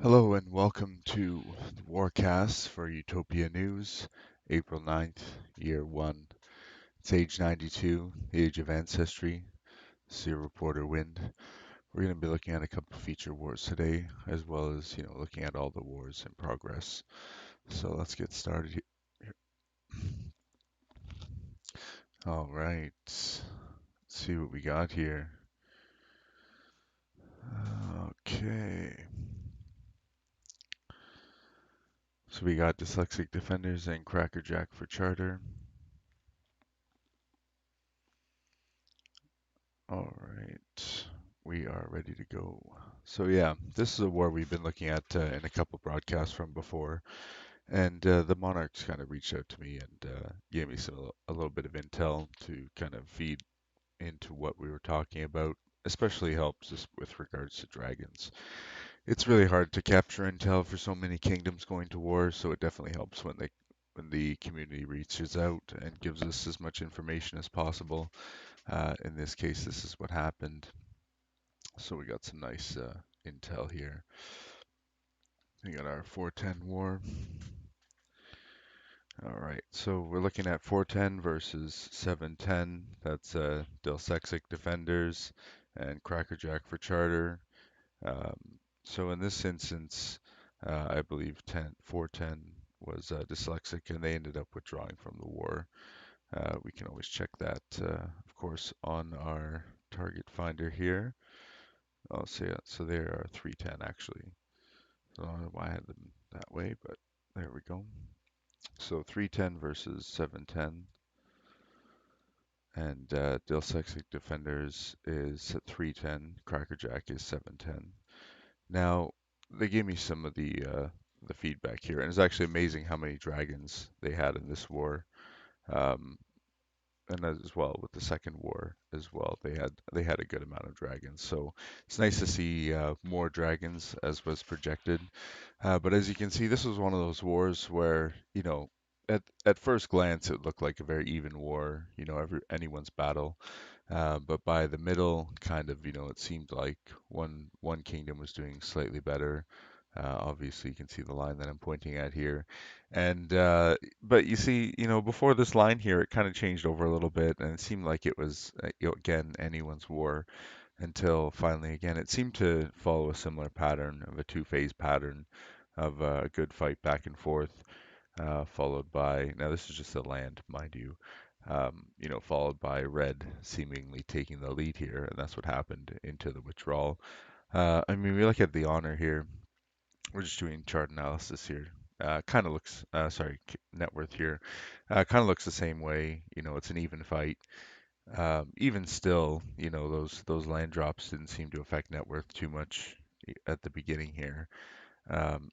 Hello and welcome to the WARCAST for Utopia News, April 9th, Year 1. It's age 92, the age of ancestry, Sea Reporter Wind. We're going to be looking at a couple feature wars today, as well as, looking at all the wars in progress. So let's get started here. All right, let's see what we got here. Okay, so we got Dyslexic Defenders and Crackerjack for Charter. All right, we are ready to go. So yeah, this is a war we've been looking at in a couple broadcasts from before, and the Monarchs kind of reached out to me and gave me a little bit of intel to kind of feed into what we were talking about. Especially helps us with regards to dragons. It's really hard to capture intel for so many kingdoms going to war, so it definitely helps when the community reaches out and gives us as much information as possible. In this case, this is what happened. So we got some nice intel here. We got our 410 war. All right, so we're looking at 410 versus 710. That's Dyslexic Defenders and Crackerjack for Charter. Um, so in this instance, I believe 410 was dyslexic, and they ended up withdrawing from the war. We can always check that, of course, on our target finder here. Oh, so yeah, so they are 310 actually. So I don't know why I had them that way, but there we go. So 310 versus 710. And Dyslexic Defenders is at 310. Crackerjack is 710. Now, they gave me some of the feedback here, and it's actually amazing how many dragons they had in this war. Um, and as well with the second war as well, they had a good amount of dragons. So it's nice to see more dragons as was projected. But as you can see, this was one of those wars where, at first glance, it looked like a very even war, anyone's battle. But by the middle, kind of, it seemed like one kingdom was doing slightly better. Obviously, you can see the line that I'm pointing at here. And but you see, before this line here, it kind of changed over a little bit, and it seemed like it was, again, anyone's war until finally, again, it seemed to follow a similar pattern of a two-phase pattern of a good fight back and forth, followed by, now this is just the land, mind you, followed by red seemingly taking the lead here, and that's what happened into the withdrawal. I mean, we look at the honor here. We're just doing chart analysis here. Kind of looks, sorry, net worth here. Kind of looks the same way. It's an even fight. Even still, those land drops didn't seem to affect net worth too much at the beginning here.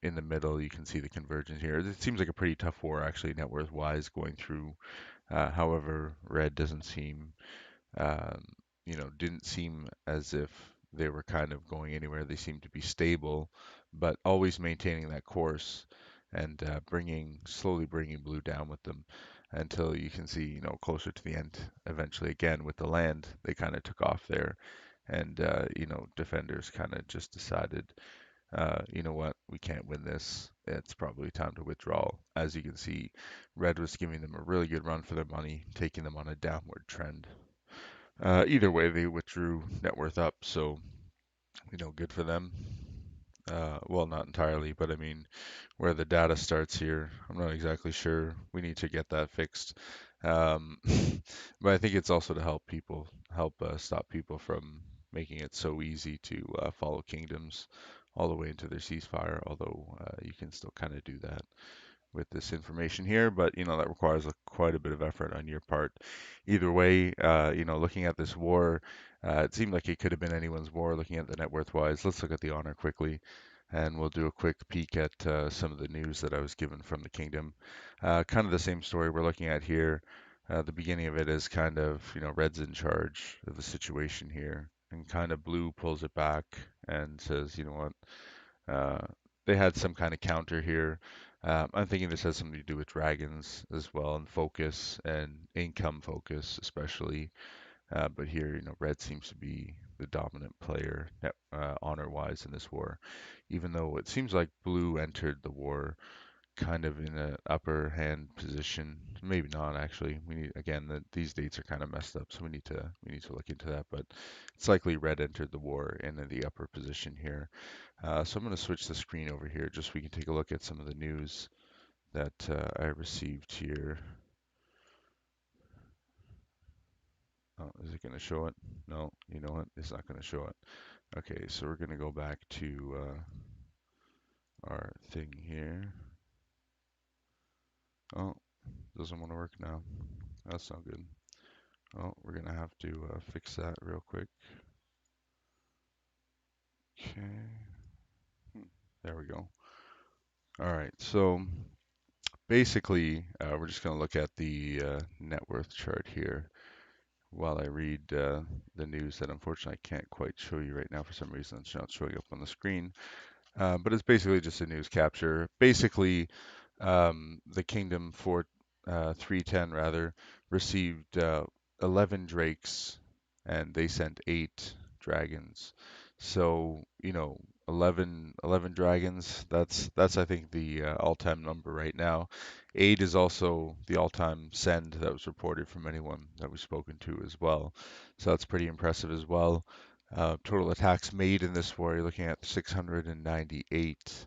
In the middle, you can see the convergence here. It seems like a pretty tough war, actually, net worth wise, going through. However, red doesn't seem, um, didn't seem as if they were kind of going anywhere. They seem to be stable, but always maintaining that course and slowly bringing blue down with them until you can see, closer to the end. Eventually, again with the land, they kind of took off there, and defenders kind of just decided, you know what, we can't win this. It's probably time to withdraw. As you can see, red was giving them a really good run for their money, taking them on a downward trend. Either way, they withdrew net worth up, so good for them. Well, not entirely, but I mean, where the data starts here, I'm not exactly sure. We need to get that fixed. Um, but I think it's also to help stop people from making it so easy to follow kingdoms all the way into their ceasefire, although you can still kind of do that with this information here, but that requires quite a bit of effort on your part. Either way, looking at this war, it seemed like it could have been anyone's war. Looking at the net worth wise, let's look at the honor quickly, and we'll do a quick peek at some of the news that I was given from the kingdom. Kind of the same story we're looking at here. The beginning of it is kind of, red's in charge of the situation here, and kind of blue pulls it back and says, you know what, uh, they had some kind of counter here. I'm thinking this has something to do with dragons as well, and focus and income focus especially. But here, red seems to be the dominant player honor-wise in this war, even though it seems like blue entered the war kind of in an upper hand position. Maybe not actually. We need again these dates are kind of messed up, so we need to look into that. But it's likely red entered the war in the upper position here. So I'm going to switch the screen over here just so we can take a look at some of the news that I received here. Oh, is it going to show it? No, you know what? It's not going to show it. Okay, so we're going to go back to our thing here. Oh, doesn't want to work now. That's not good. Oh, we're going to have to fix that real quick. Okay, there we go. All right, so basically, we're just going to look at the net worth chart here while I read the news that unfortunately I can't quite show you right now for some reason. It's not showing up on the screen. But it's basically just a news capture. Basically, the Kingdom for 310 rather received 11 drakes, and they sent 8 dragons. So 11 dragons. That's I think the all-time number right now. 8 is also the all-time send that was reported from anyone that we've spoken to as well. So that's pretty impressive as well. Total attacks made in this war, you're looking at 698,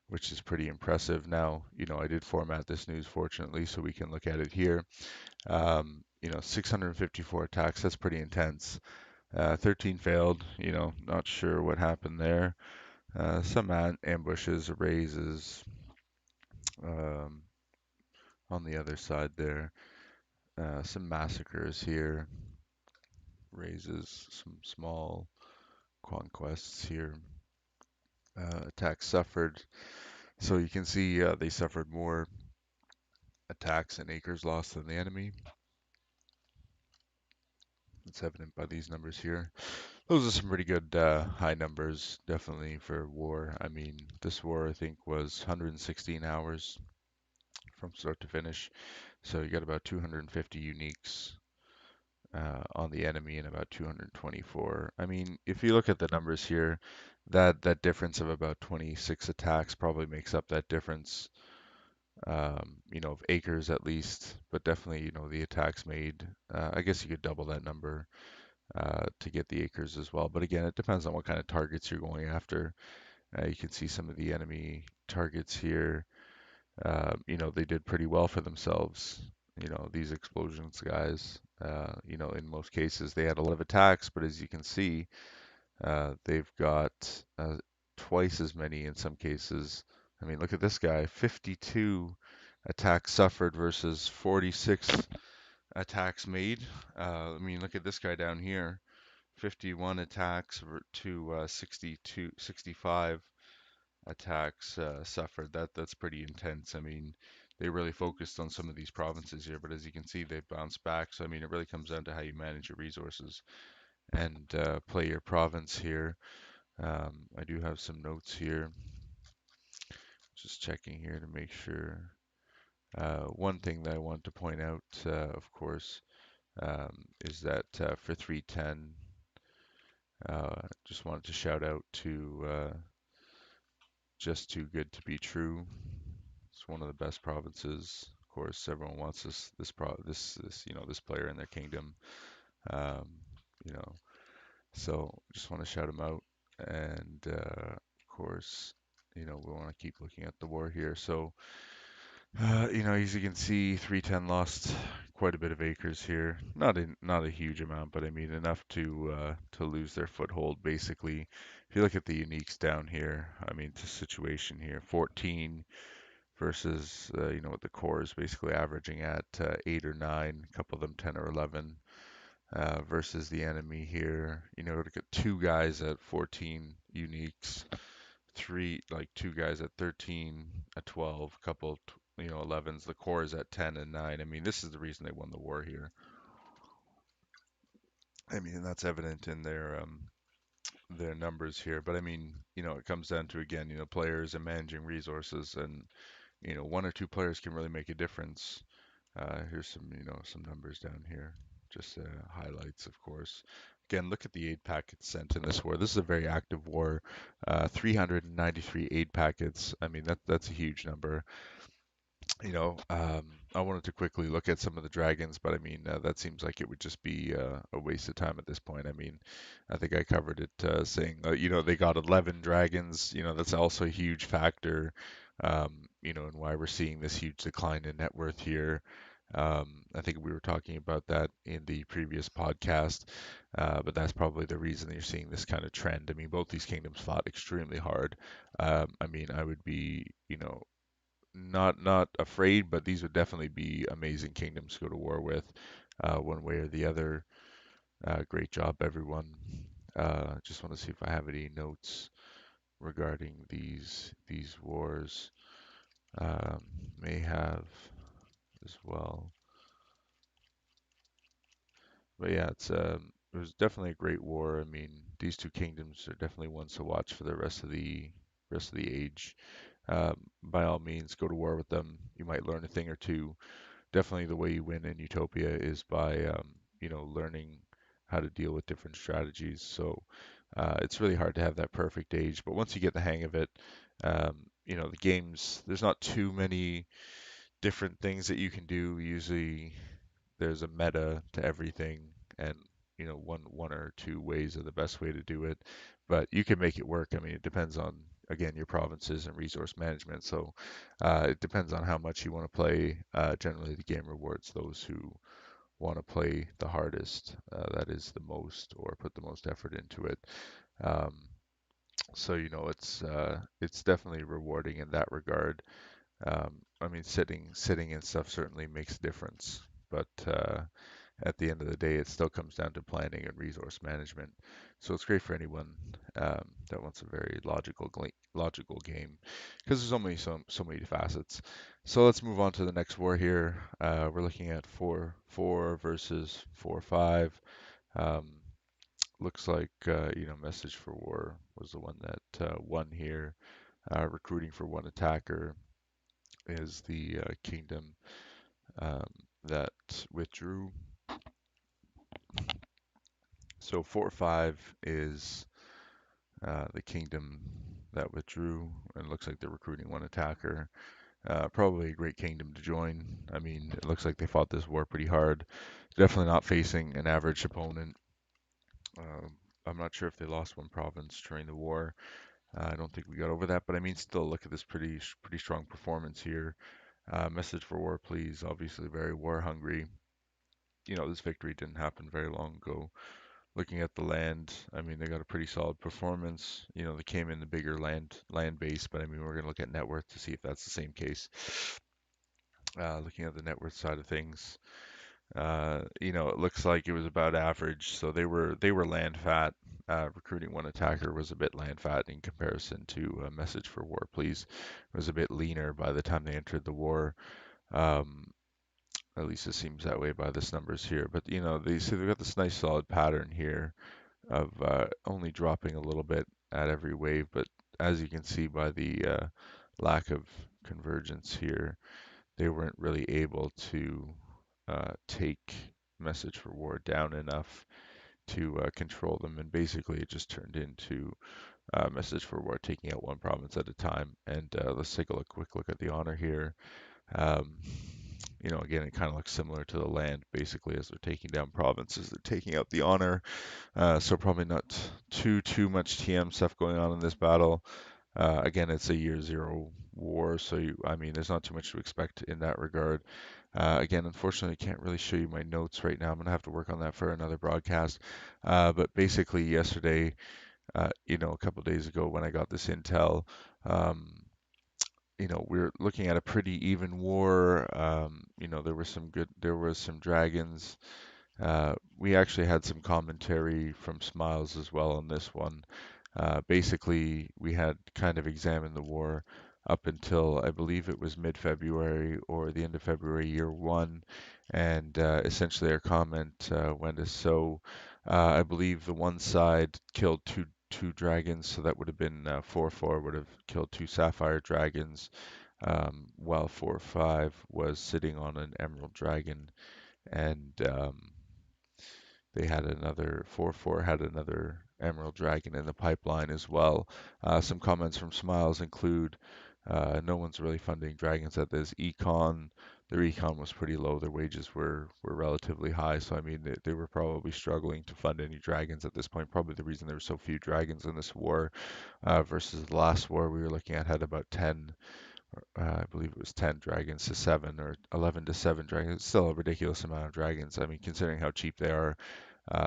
which is pretty impressive. Now, I did format this news fortunately, so we can look at it here. 654 attacks, that's pretty intense. 13 failed, not sure what happened there. Some ambushes, raises um, on the other side there. Some massacres here, raises, some small conquests here. Attacks suffered. So you can see they suffered more attacks and acres lost than the enemy. It's evident by these numbers here. Those are some pretty good high numbers, definitely for war. I mean, this war I think was 116 hours from start to finish. So you got about 250 uniques on the enemy and about 224. I mean, if you look at the numbers here, that difference of about 26 attacks probably makes up that difference of acres at least, but definitely, the attacks made. I guess you could double that number to get the acres as well. But again, it depends on what kind of targets you're going after. You can see some of the enemy targets here. They did pretty well for themselves. These explosions guys, in most cases they had a lot of attacks, but as you can see, they've got twice as many in some cases. I mean, look at this guy, 52 attacks suffered versus 46 attacks made. I mean, look at this guy down here, 51 attacks to 65 attacks suffered. That's pretty intense. I mean, they really focused on some of these provinces here, but as you can see, they've bounced back. So I mean, it really comes down to how you manage your resources and play your province here. I do have some notes here. Just checking here to make sure. One thing that I want to point out, of course, is that for 310, just wanted to shout out to Just Too Good to Be True. It's one of the best provinces. Of course, everyone wants this player in their kingdom. Um, you know, so just want to shout him out. And of course, we want to keep looking at the war here. So as you can see, 310 lost quite a bit of acres here. Not a huge amount, but I mean enough to lose their foothold. Basically, if you look at the uniques down here, I mean, it's a situation here: 14 versus what the core is basically averaging at 8 or 9, a couple of them 10 or 11. Versus the enemy here, look at 2 guys at 14 uniques, two guys at 13, at 12, a couple, 11s. The core is at 10 and 9. I mean, this is the reason they won the war here. I mean, that's evident in their numbers here. But I mean, it comes down to again, players and managing resources, and 1 or 2 players can really make a difference. Here's some numbers down here, just highlights, of course. Again, look at the aid packets sent in this war. This is a very active war. 393 aid packets. I mean, that's a huge number. I wanted to quickly look at some of the dragons, but I mean, that seems like it would just be a waste of time at this point. I mean, I think I covered it saying, they got 11 dragons. That's also a huge factor, and why we're seeing this huge decline in net worth here. I think we were talking about that in the previous podcast, but that's probably the reason that you're seeing this kind of trend. I mean, both these kingdoms fought extremely hard. I mean, I would be, not afraid, but these would definitely be amazing kingdoms to go to war with, one way or the other. Great job, everyone. Just want to see if I have any notes regarding these wars. Um, may have as well. But yeah, it was definitely a great war. I mean, these two kingdoms are definitely ones to watch for the rest of the age. By all means, go to war with them. You might learn a thing or two. Definitely the way you win in Utopia is by learning how to deal with different strategies. So it's really hard to have that perfect age, but once you get the hang of it, the games, there's not too many different things that you can do. Usually there's a meta to everything, and one or two ways are the best way to do it, but you can make it work. I mean, it depends on, again, your provinces and resource management. So it depends on how much you want to play. Generally the game rewards those who want to play the hardest, that is the most, or put the most effort into it. um, so it's definitely rewarding in that regard. I mean, sitting and stuff certainly makes a difference, but at the end of the day, it still comes down to planning and resource management. So it's great for anyone that wants a very logical game, because there's only so many facets. So let's move on to the next war here. We're looking at 4-4 versus 4-5. Um, looks like Message for War was the one that won here. Recruiting for one attacker is the kingdom um, that withdrew. So 4-5 is the kingdom that withdrew, and it looks like they're recruiting one attacker. Probably a great kingdom to join. I mean, it looks like they fought this war pretty hard. Definitely not facing an average opponent. Um, I'm not sure if they lost one province during the war. I don't think we got over that, but I mean, still look at this pretty strong performance here. Message for War, please. Obviously, very war hungry. This victory didn't happen very long ago. Looking at the land, I mean, they got a pretty solid performance. They came in the bigger land base, but I mean, we're going to look at net worth to see if that's the same case. Looking at the net worth side of things, it looks like it was about average. So they were land fat. Recruiting one attacker was a bit land fat in comparison to Message for War, please. It was a bit leaner by the time they entered the war. Um, at least it seems that way by this numbers here. But they've got this nice solid pattern here of only dropping a little bit at every wave, but as you can see by the lack of convergence here, they weren't really able to take Message for War down enough to control them, and basically it just turned into Message for War taking out one province at a time. And let's take a quick look at the honor here. Um, again, it kind of looks similar to the land. Basically, as they're taking down provinces, they're taking out the honor. So probably not too much TM stuff going on in this battle. Again, it's a year zero war, so I mean, there's not too much to expect in that regard. Again, unfortunately, I can't really show you my notes right now. I'm gonna have to work on that for another broadcast. But basically, yesterday, a couple days ago, when I got this intel, um, we're looking at a pretty even war. There was some dragons. We actually had some commentary from Smiles as well on this one. Basically, we had kind of examined the war up until I believe it was mid-February or the end of February, year one, and essentially our comment went as so. I believe the one side killed two dragons, so that would have been 4-4 would have killed two sapphire dragons, while 4-5 was sitting on an emerald dragon, and they had another 4-4 had another Emerald Dragon in the pipeline as well. Some comments from Smiles include no one's really funding dragons at this econ. Their econ was pretty low. Their wages were relatively high. So I mean, they were probably struggling to fund any dragons at this point. Probably the reason there were so few dragons in this war versus the last war we were looking at had about 10, I believe it was 10 dragons to 7 or 11 to 7 dragons. It's still a ridiculous amount of dragons. I mean, considering how cheap they are,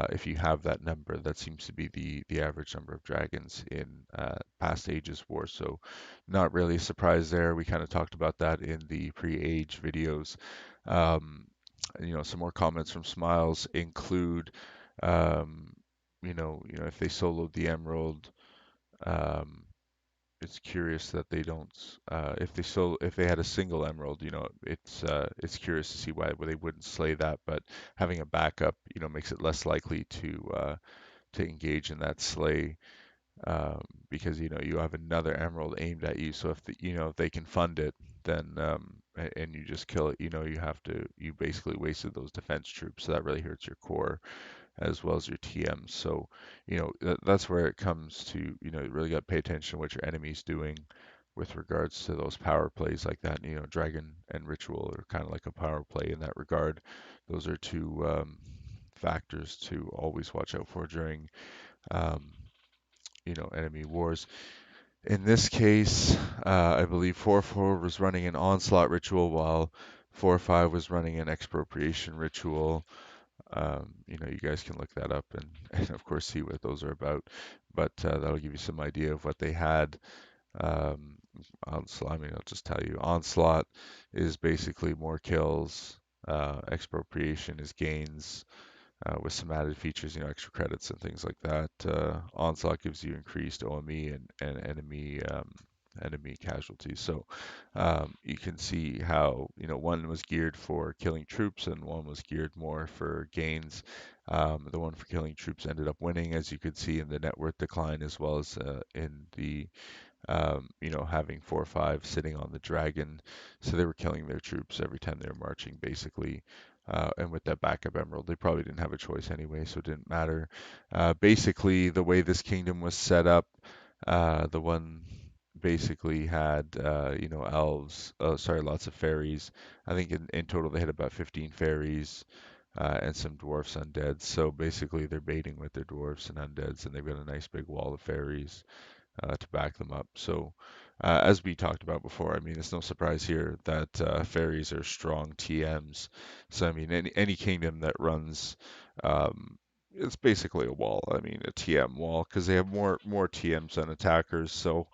if you have that number, that seems to be the average number of dragons in past Ages War. So not really a surprise there. We kind of talked about that in the pre-Age videos. Um, some more comments from Smiles include, um, if they soloed the Emerald, um, it's curious that they don't. If they had a single emerald, it's curious to see why they wouldn't slay that. But having a backup, makes it less likely to engage in that slay because you have another emerald aimed at you. So if they can fund it, then and you just kill it, you basically wasted those defense troops. So that really hurts your core as well as your TMs. So, that's where it comes to, you really got to pay attention to what your enemy's doing with regards to those power plays like that. Dragon and Ritual are kind of like a power play in that regard. Those are two factors to always watch out for during, um, enemy wars. In this case, I believe 4-4 was running an Onslaught Ritual while 4-5 was running an Expropriation Ritual. You guys can look that up and of course see what those are about. But that'll give you some idea of what they had. Um, I'll just tell you, Onslaught is basically more kills. Expropriation is gains with some added features, extra credits and things like that. Onslaught gives you increased OME and enemy casualties. So you can see how one was geared for killing troops and one was geared more for gains. The one for killing troops ended up winning, as you could see in the net worth decline, as well as in the having 4-5 sitting on the dragon. So they were killing their troops every time they were marching, basically. And with that backup emerald, they probably didn't have a choice anyway, so it didn't matter. Basically, the way this kingdom was set up, the one basically had, elves, sorry, lots of fairies. I think in total they had about 15 fairies. And some dwarfs undeads. So basically, they're baiting with their dwarfs and undeads, and they've got a nice big wall of fairies to back them up. So, as we talked about before, I mean, it's no surprise here that fairies are strong TMs. So, I mean, any kingdom that runs, um, it's basically a wall. I mean, a TM wall because they have more TMs than attackers. So,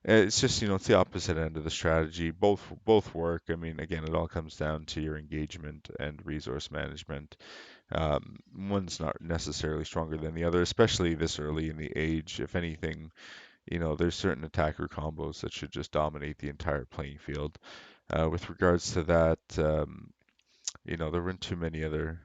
it's just it's the opposite end of the strategy. Both work. I mean, again, it all comes down to your engagement and resource management. One's not necessarily stronger than the other, especially this early in the age. If anything, there's certain attacker combos that should just dominate the entire playing field. With regards to that, there weren't too many other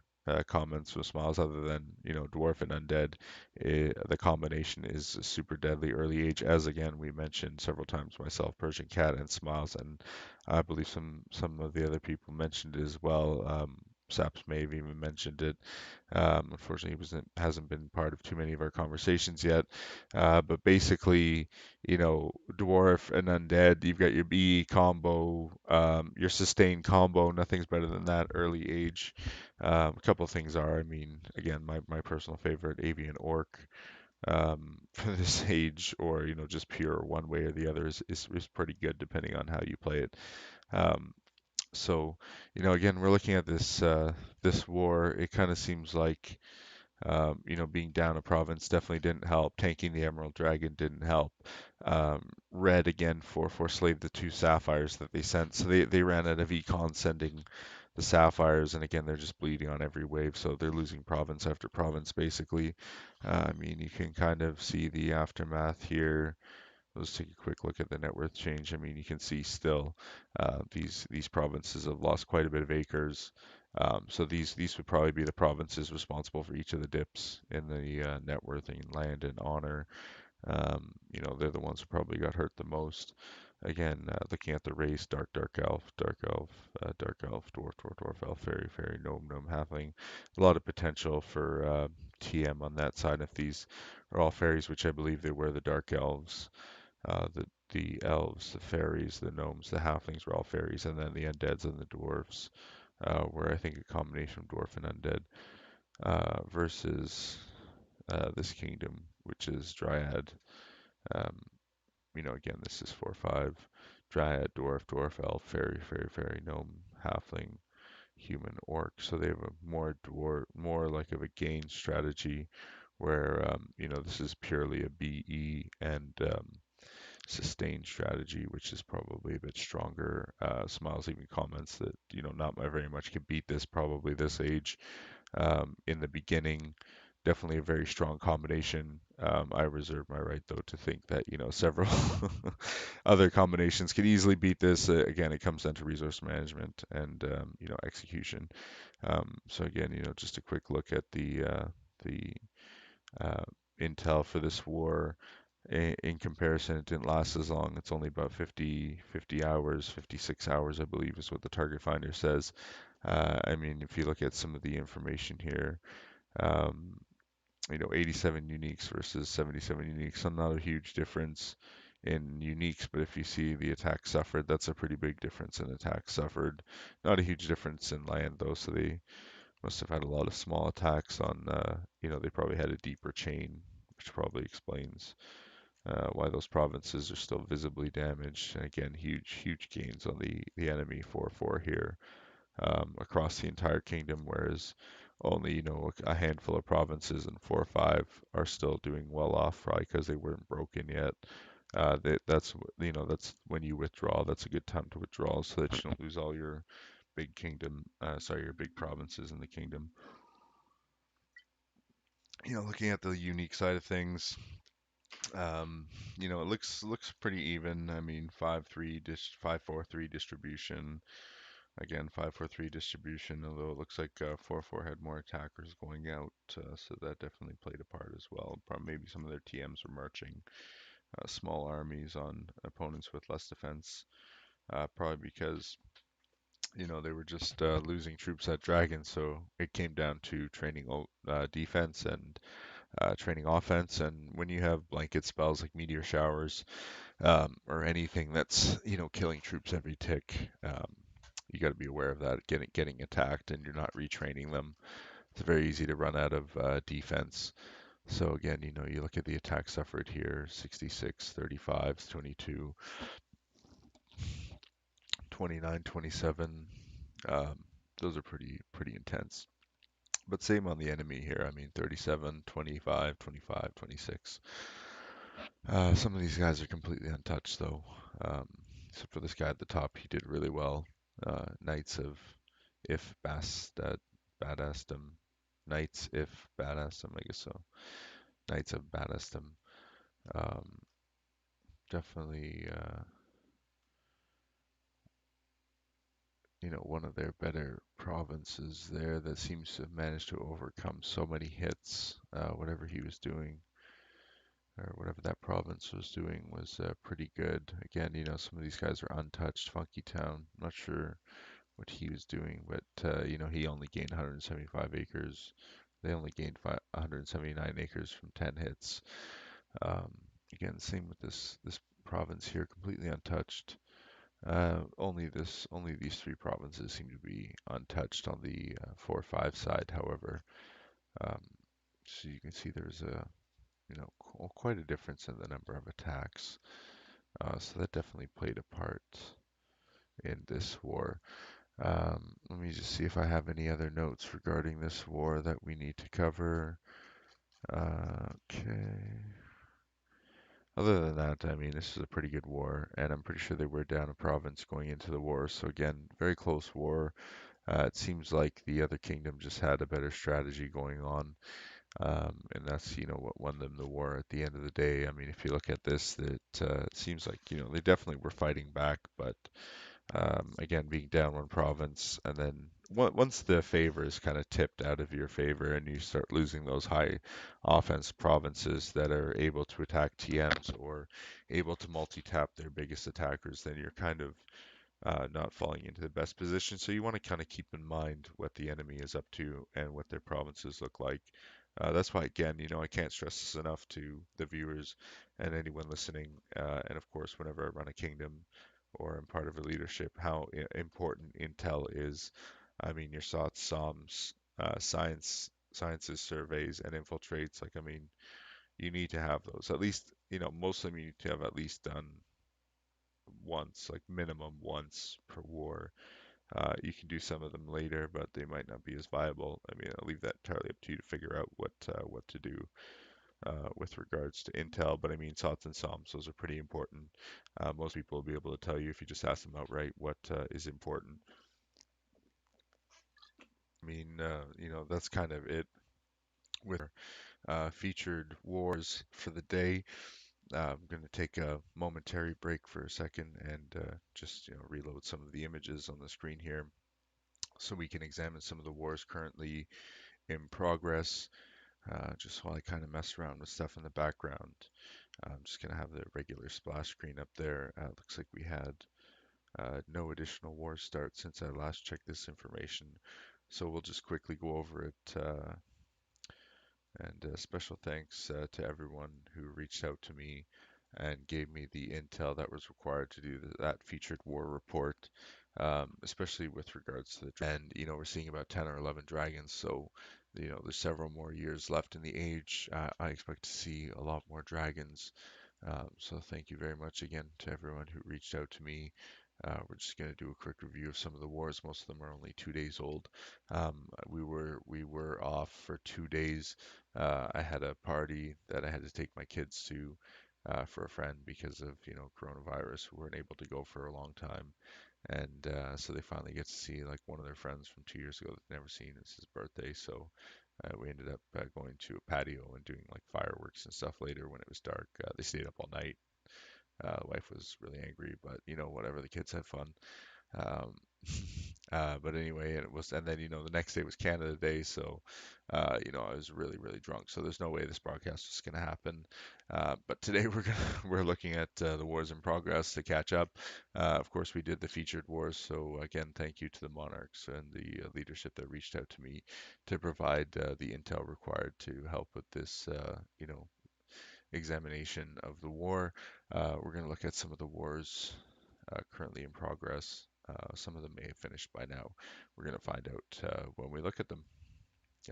comments from Smiles other than, Dwarf and Undead. The combination is a super deadly early age, as again we mentioned several times, myself, Persian Cat, and Smiles, and I believe some of the other people mentioned it as well. Saps may have even mentioned it. Unfortunately, hasn't been part of too many of our conversations yet. But basically, dwarf and undead, you've got your BE combo, your sustained combo. Nothing's better than that early age. A couple of things are, I mean, again, my personal favorite, avian orc. For this age, or just pure one way or the other is pretty good depending on how you play it. Um, so, again, we're looking at this war. It kind of seems like being down a province definitely didn't help. Tanking the Emerald Dragon didn't help. Red again for Slave the two Sapphires that they sent. So they ran out of econ sending the Sapphires, and again they're just bleeding on every wave. So they're losing province after province basically. I mean, you can kind of see the aftermath here. Let's take a quick look at the net worth change. I mean, you can see still these provinces have lost quite a bit of acres. So these would probably be the provinces responsible for each of the dips in the net worth and land and honor. They're the ones who probably got hurt the most. Again, looking at the race, dark elf, dwarf, elf, fairy, gnome, halfling. A lot of potential for TM on that side. If these are all fairies, which I believe they were, the dark elves, the elves, the fairies, the gnomes, the halflings were all fairies, and then the undeads and the dwarves were, I think, a combination of dwarf and undead, versus this kingdom, which is dryad. Um, again, this is 4/5. Dryad, dwarf, dwarf, elf, fairy, fairy, fairy, gnome, halfling, human, orc. So they have a more like of a gain strategy, where this is purely a BE and sustain strategy, which is probably a bit stronger. Smiles even comments that not very much can beat this probably this age. In the beginning, definitely a very strong combination. I reserve my right though to think that several other combinations could easily beat this. Again, it comes down to resource management and execution. So again, just a quick look at the uh, intel for this war. In comparison, it didn't last as long. It's only about 50 hours, 56 hours, I believe, is what the target finder says. I mean, if you look at some of the information here, um, 87 uniques versus 77 uniques, so not a huge difference in uniques, but if you see the attack suffered, that's a pretty big difference in attack suffered. Not a huge difference in land, though, so they must have had a lot of small attacks on, they probably had a deeper chain, which probably explains why those provinces are still visibly damaged. And again, huge gains on the enemy 4/4 here, across the entire kingdom, whereas only a handful of provinces in 4/5 are still doing well off, probably because they weren't broken yet. That's when you withdraw. That's a good time to withdraw so that you don't lose all your big kingdom, your big provinces in the kingdom. Looking at the unique side of things, it looks pretty even. I mean, 5-4-3 distribution. Again, 5-4-3 distribution, although it looks like 4/4 had more attackers going out, so that definitely played a part as well. Probably maybe some of their TMs were marching small armies on opponents with less defense, probably because they were just losing troops at Dragon, so it came down to training defense and training offense. And when you have blanket spells like meteor showers, or anything that's killing troops every tick, you got to be aware of that. Getting attacked and you're not retraining them, it's very easy to run out of defense. So again, you look at the attack suffered here: 66, 35, 22, 29, 27. Um, those are pretty intense. But same on the enemy here. I mean, 37, 25, 25, 26. Some of these guys are completely untouched, though. Except for this guy at the top, he did really well. Knights of if Badassdom. Knights if Badassdom, I guess so. Knights of Badassdom. Um, Definitely, one of their better provinces there that seems to have managed to overcome so many hits. Whatever he was doing, or whatever that province was doing, was pretty good. Again, some of these guys are untouched. Funky Town, not sure what he was doing, but he only gained 175 acres. They only gained 179 acres from 10 hits. Um, Again, same with this province here, completely untouched. Only these three provinces seem to be untouched on the 4/5 side. However, um, so you can see there's quite a difference in the number of attacks. So that definitely played a part in this war. Let me just see if I have any other notes regarding this war that we need to cover. Okay. Other than that, I mean, this is a pretty good war, and I'm pretty sure they were down a province going into the war. So again, very close war. It seems like the other kingdom just had a better strategy going on, and that's what won them the war at the end of the day. I mean, if you look at this, it seems like they definitely were fighting back, but again, being down one province, and then once the favor is kind of tipped out of your favor and you start losing those high offense provinces that are able to attack TMs or able to multi-tap their biggest attackers, then you're kind of not falling into the best position. So you want to kind of keep in mind what the enemy is up to and what their provinces look like. That's why, again, I can't stress this enough to the viewers and anyone listening, and of course, whenever I run a kingdom or I'm part of a leadership, how important intel is. I mean, your SOTs, SOMs, sciences, surveys, and infiltrates. Like, I mean, you need to have those. At least, most of them you need to have at least done once, like minimum once per war. You can do some of them later, but they might not be as viable. I mean, I'll leave that entirely up to you to figure out what to do with regards to Intel. But I mean, SOTs and SOMs, those are pretty important. Most people will be able to tell you if you just ask them outright what is important. I mean, that's kind of it with featured wars for the day. I'm going to take a momentary break for a second and just reload some of the images on the screen here so we can examine some of the wars currently in progress. Just while I kind of mess around with stuff in the background, I'm just going to have the regular splash screen up there. Looks like we had no additional wars start since I last checked this information. So we'll just quickly go over it. And special thanks to everyone who reached out to me and gave me the intel that was required to do that featured war report, especially with regards to and we're seeing about 10 or 11 dragons, so there's several more years left in the age. I expect to see a lot more dragons. So thank you very much again to everyone who reached out to me. We're just going to do a quick review of some of the wars. Most of them are only 2 days old. We were off for 2 days. I had a party that I had to take my kids to for a friend because of coronavirus, who weren't able to go for a long time, and so they finally get to see like one of their friends from 2 years ago that they've never seen. It's his birthday, so we ended up going to a patio and doing like fireworks and stuff later when it was dark. They stayed up all night. The wife was really angry, but whatever. The kids had fun. Um, but anyway, and then the next day was Canada Day, so I was really really drunk. So there's no way this broadcast was going to happen. But today we're looking at the wars in progress to catch up. Of course, we did the featured wars. So again, thank you to the monarchs and the leadership that reached out to me to provide the intel required to help with this, examination of the war. We're going to look at some of the wars currently in progress. Some of them may have finished by now. We're going to find out when we look at them.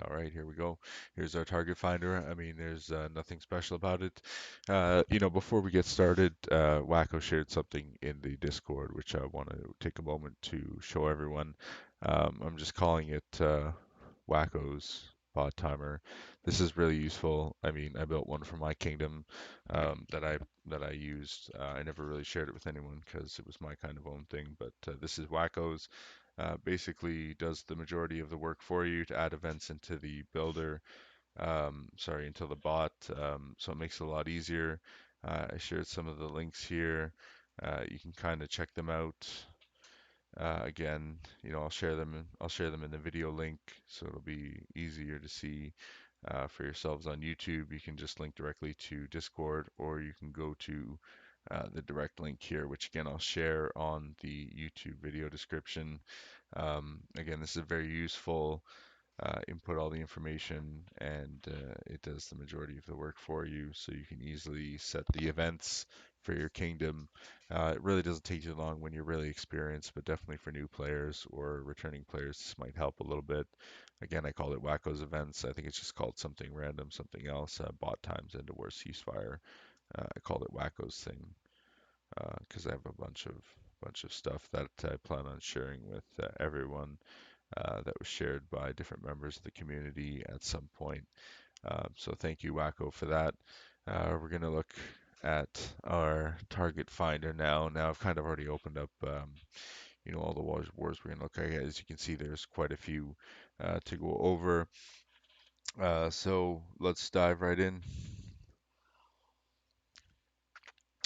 All right, here we go. Here's our target finder. I mean, there's nothing special about it. Before we get started, Wacko shared something in the Discord, which I want to take a moment to show everyone. I'm just calling it Wacko's bot timer. This is really useful. I mean, I built one for my kingdom that I used. I never really shared it with anyone because it was my kind of own thing. But this is Wacko's. Basically, does the majority of the work for you to add events into the builder. Sorry, into the bot. So it makes it a lot easier. I shared some of the links here. You can kind of check them out. Again, I'll share them. I'll share them in the video link, so it'll be easier to see for yourselves on YouTube. You can just link directly to Discord, or you can go to the direct link here, which again I'll share on the YouTube video description. Again, this is very useful. Input all the information, and it does the majority of the work for you, so you can easily set the events for your kingdom. It really doesn't take too long when you're really experienced, but definitely for new players or returning players, this might help a little bit. Again, I call it WACKOs events. I think it's just called something random, something else. Bot times end a war ceasefire. I called it WACKOs thing because I have a bunch of stuff that I plan on sharing with everyone that was shared by different members of the community at some point. So thank you, Wacko, for that. We're going to look at our target finder now. Now I've kind of already opened up, all the wars we're going to look at. As you can see, there's quite a few to go over. So let's dive right in.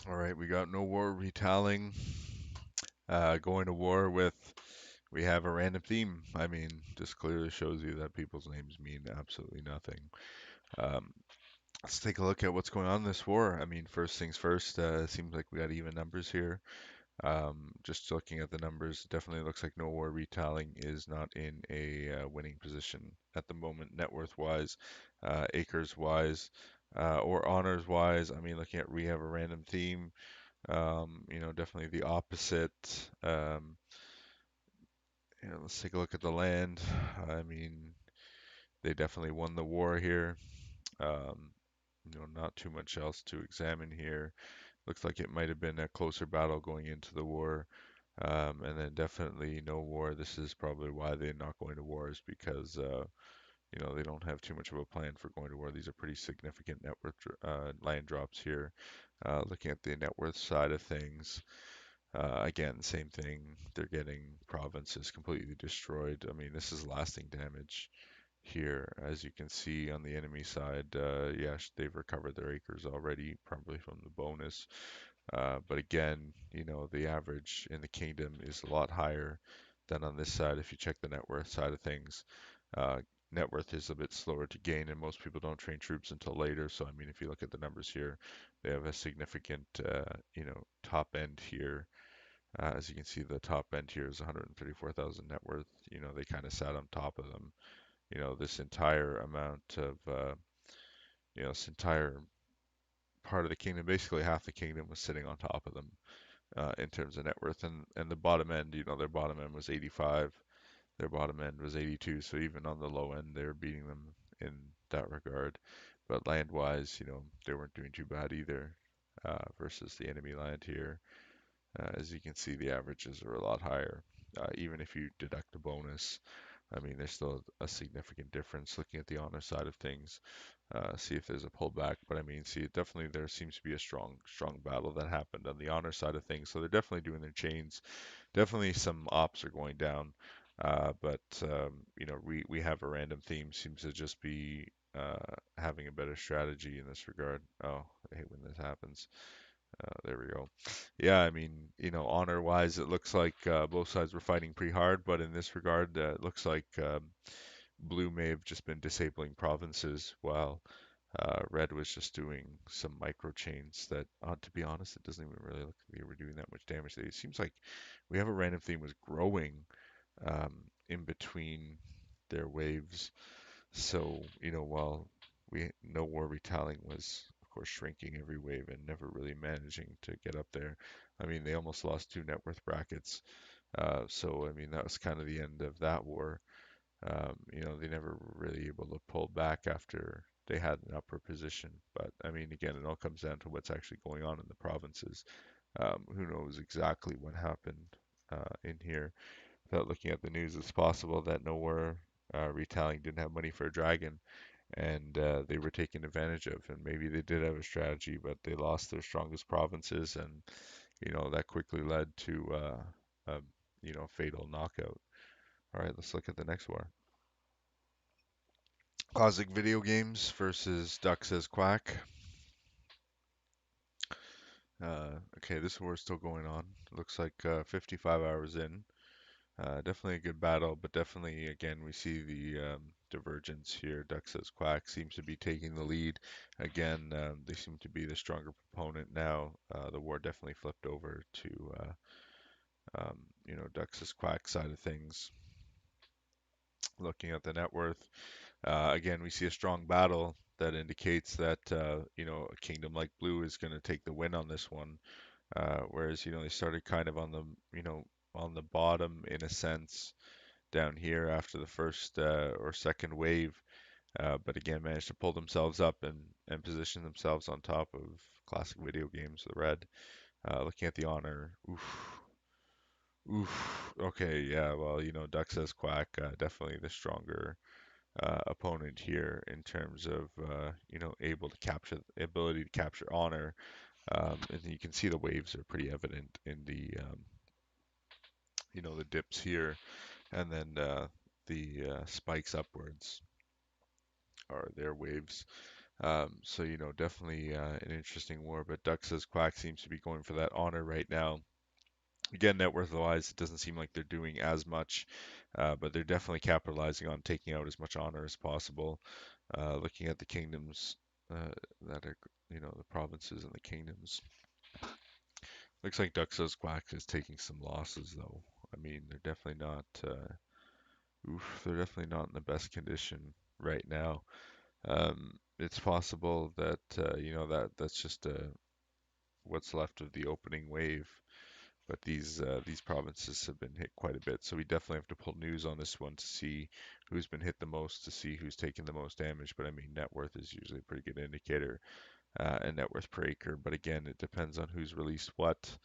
All right, we got no war retelling. Going to war with, we have a random theme. I mean, this clearly shows you that people's names mean absolutely nothing. Um, let's take a look at what's going on in this war. I mean, first things first, seems like we got even numbers here. Just looking at the numbers, it definitely looks like No War Retelling is not in a winning position at the moment, net worth wise, acres wise, or honors wise. I mean, looking at We Have a Random Theme, definitely the opposite. Let's take a look at the land. I mean, they definitely won the war here. Um, not too much else to examine here. Looks like it might have been a closer battle going into the war. And then definitely no war. This is probably why they're not going to war, is because they don't have too much of a plan for going to war. These are pretty significant net worth land drops here. Looking at the net worth side of things, again, same thing. They're getting provinces completely destroyed. I mean, this is lasting damage here, as you can see on the enemy side. Yes, they've recovered their acres already, probably from the bonus. But again, the average in the kingdom is a lot higher than on this side. If you check the net worth side of things, uh, net worth is a bit slower to gain, and most people don't train troops until later. So, I mean, if you look at the numbers here, they have a significant, top end here. As you can see, the top end here is 134,000 net worth. They kind of sat on top of them. This entire amount of, this entire part of the kingdom, basically half the kingdom was sitting on top of them in terms of net worth. And the bottom end, their bottom end was 85, their bottom end was 82. So even on the low end, they're beating them in that regard. But land-wise, they weren't doing too bad either versus the enemy land here. As you can see, the averages are a lot higher. Even if you deduct the bonus, I mean, there's still a significant difference looking at the honor side of things. See if there's a pullback. But I mean, see, definitely there seems to be a strong battle that happened on the honor side of things. So they're definitely doing their chains. Definitely some ops are going down. But we have a random theme seems to just be having a better strategy in this regard. Oh, I hate when this happens. There we go. Yeah, I mean, honor-wise, it looks like both sides were fighting pretty hard, but in this regard, it looks like Blue may have just been disabling provinces while Red was just doing some micro chains that, to be honest, it doesn't even really look like they were doing that much damage. It seems like We Have a Random Theme was growing in between their waves. So, while No War Retelling was, of course, shrinking every wave and never really managing to get up there. I mean, they almost lost two net worth brackets. So, I mean, that was kind of the end of that war. They never were really able to pull back after they had an upper position. But I mean, again, it all comes down to what's actually going on in the provinces. Who knows exactly what happened in here? Without looking at the news, it's possible that Nowhere Retelling didn't have money for a dragon, and they were taken advantage of. And maybe they did have a strategy, but they lost their strongest provinces, and that quickly led to a fatal knockout. All right, let's look at the next war. Classic video games versus Duck Says Quack. Okay, this war is still going on. Looks like 55 hours in. Definitely a good battle, but definitely, again, we see the divergence here. Duck Says Quack seems to be taking the lead. Again, they seem to be the stronger proponent now. The war definitely flipped over to, Duck Says Quack side of things. Looking at the net worth, again, we see a strong battle that indicates that a kingdom like Blue is going to take the win on this one. Whereas they started kind of on the bottom in a sense down here after the first or second wave, but again managed to pull themselves up and position themselves on top of classic video games. The red, looking at the honor, oof, oof. Okay, yeah, well, Duck Says Quack, definitely the stronger opponent here in terms of able to capture ability to capture honor. And you can see the waves are pretty evident in the dips here, and then the spikes upwards are their waves. So definitely an interesting war. But Duck Says Quack seems to be going for that honor right now. Again, net worth wise, it doesn't seem like they're doing as much, but they're definitely capitalizing on taking out as much honor as possible. Looking at the kingdoms that are, the provinces and the kingdoms, Looks like Duxos Quack is taking some losses though. I mean, they're definitely not in the best condition right now. It's possible that that's just what's left of the opening wave, but these provinces have been hit quite a bit. So we definitely have to pull news on this one to see who's been hit the most, to see who's taken the most damage. But I mean, net worth is usually a pretty good indicator, and net worth per acre. But again, it depends on who's released what,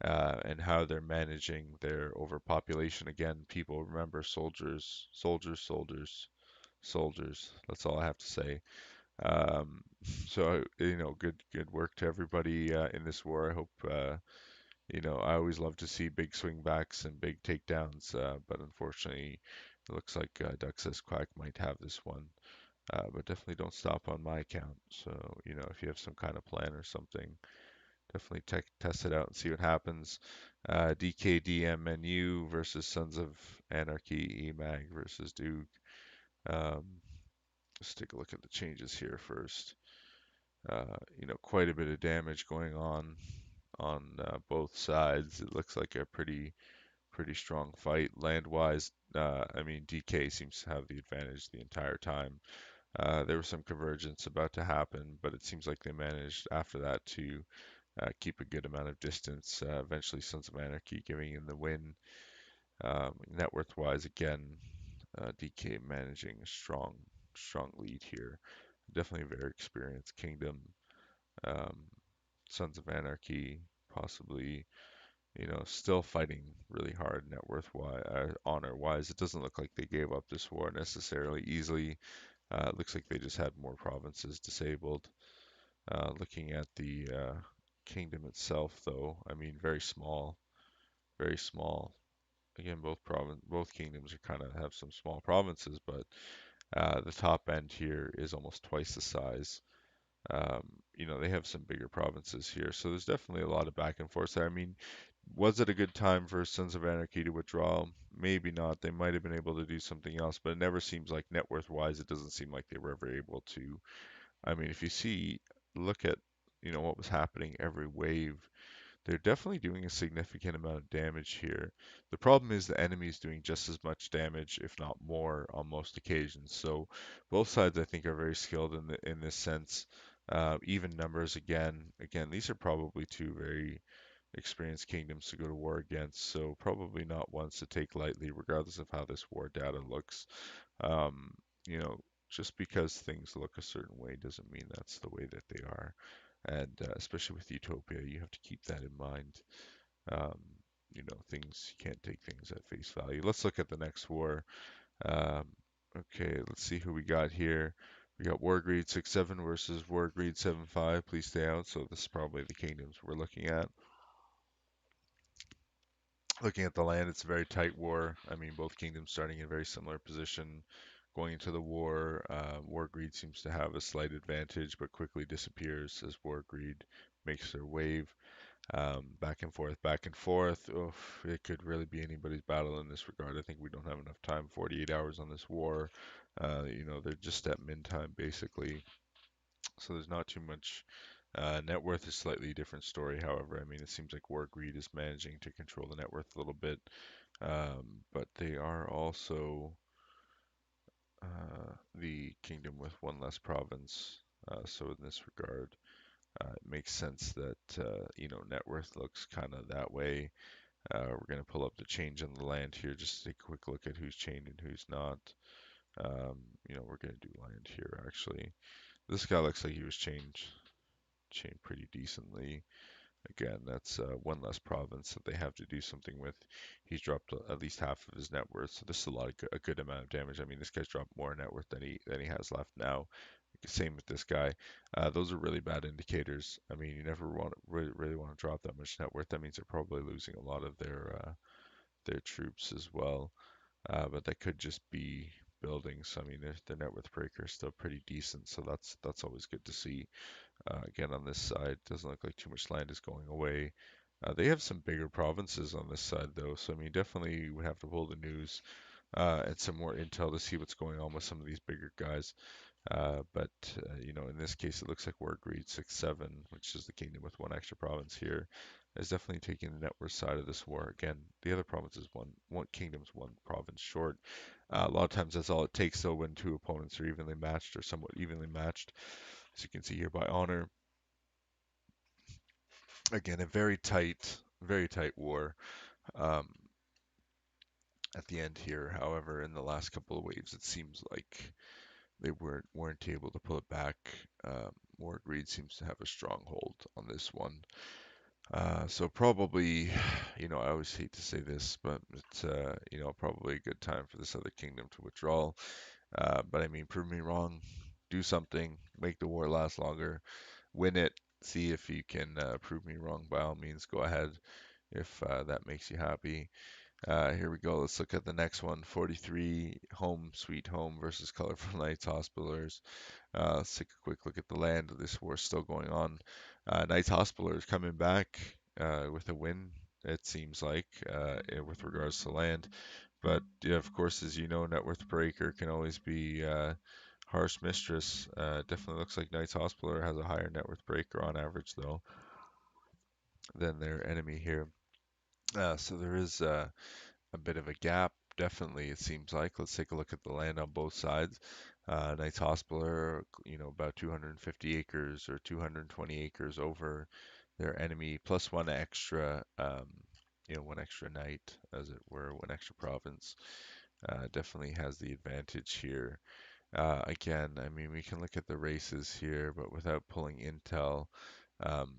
and how they're managing their overpopulation. Again, people remember soldiers, soldiers, soldiers, soldiers. That's all I have to say. Um, so good work to everybody in this war. I hope I always love to see big swingbacks and big takedowns, but unfortunately, it looks like Duck says Quack might have this one. But definitely don't stop on my account. So if you have some kind of plan or something, definitely test it out and see what happens. DKDMNU versus Sons of Anarchy, EMAG versus Duke. Um, let's take a look at the changes here first. Quite a bit of damage going on both sides. It looks like a pretty strong fight. Land-wise, I mean, DK seems to have the advantage the entire time. There was some convergence about to happen, but it seems like they managed after that to keep a good amount of distance. Eventually, Sons of Anarchy giving him the win. Net worth-wise, again, DK managing a strong lead here. Definitely a very experienced kingdom. Um, Sons of Anarchy possibly, still fighting really hard net worth wise, honor wise. It doesn't look like they gave up this war necessarily easily. It looks like they just had more provinces disabled. Looking at the kingdom itself, though, I mean, very small, very small. Again, both kingdoms are kind of have some small provinces, but the top end here is almost twice the size. Um, they have some bigger provinces here, so there's definitely a lot of back and forth there. I mean, was it a good time for Sons of Anarchy to withdraw? Maybe not. They might have been able to do something else, but it never seems like net worth wise, it doesn't seem like they were ever able to. I mean, if you look at, what was happening every wave, they're definitely doing a significant amount of damage here. The problem is the enemy is doing just as much damage, if not more, on most occasions. So both sides, I think, are very skilled in this sense. Even numbers again. Again, these are probably two very experienced kingdoms to go to war against, so probably not ones to take lightly, regardless of how this war data looks. Um, you know, just because things look a certain way doesn't mean that's the way that they are. And especially with Utopia, you have to keep that in mind. Um, things you can't take things at face value. Let's look at the next war. Um, okay, let's see who we got here. We got Wargreed 6-7 versus Wargreed 7-5. Please stay out. So this is probably the kingdoms we're looking at. Looking at the land, it's a very tight war. I mean, both kingdoms starting in a very similar position. Going into the war, War Greed seems to have a slight advantage, but quickly disappears as War Greed makes their wave. Back and forth, back and forth. Oof, it could really be anybody's battle in this regard. I think we don't have enough time, 48 hours on this war. They're just at min time basically, so there's not too much. Net worth is slightly different story, however. I mean, it seems like War Greed is managing to control the net worth a little bit, but they are also the kingdom with one less province. So in this regard, it makes sense that net worth looks kind of that way. We're going to pull up the change on the land here, just to take a quick look at who's chained and who's not. We're going to do land here actually. This guy looks like he was chained pretty decently. Again, that's one less province that they have to do something with. He's dropped at least half of his net worth, so this is a good amount of damage. I mean, this guy's dropped more net worth than he has left now. Same with this guy. Those are really bad indicators. I mean, you never really want to drop that much net worth. That means they're probably losing a lot of their troops as well. But that could just be buildings. I mean, their net worth breaker is still pretty decent, so that's always good to see. Again, on this side, doesn't look like too much land is going away. They have some bigger provinces on this side, though, so I mean, definitely we have to pull the news and some more intel to see what's going on with some of these bigger guys. But in this case, it looks like we're agreed 6-7, which is the kingdom with one extra province here. is definitely taking the net worth side of this war. Again, the other provinces one kingdom's one province short. A lot of times that's all it takes though when two opponents are evenly matched or somewhat evenly matched. As you can see here by honor. Again, a very tight war. Um, at the end here, however, in the last couple of waves, it seems like they weren't able to pull it back. More greed seems to have a stronghold on this one. So probably, I always hate to say this, but it's probably a good time for this other kingdom to withdraw. But I mean, prove me wrong, do something, make the war last longer, win it, see if you can prove me wrong. By all means, go ahead if that makes you happy. Here we go. Let's look at the next one. 43 Home Sweet Home versus Colorful Knights Hospitallers. Let's take a quick look at the land. This war is still going on. Knights Hospitallers coming back with a win, it seems like, with regards to land. But yeah, of course, as you know, net worth per acre can always be harsh mistress. Definitely looks like Knights Hospitaller has a higher net worth per acre on average, though, than their enemy here. So there is a bit of a gap. Definitely, it seems like. Let's take a look at the land on both sides. Knights Hospitaller, about 250 acres or 220 acres over their enemy, plus one extra knight, as it were, one extra province. Definitely has the advantage here. Again, I mean, we can look at the races here, but without pulling intel, um,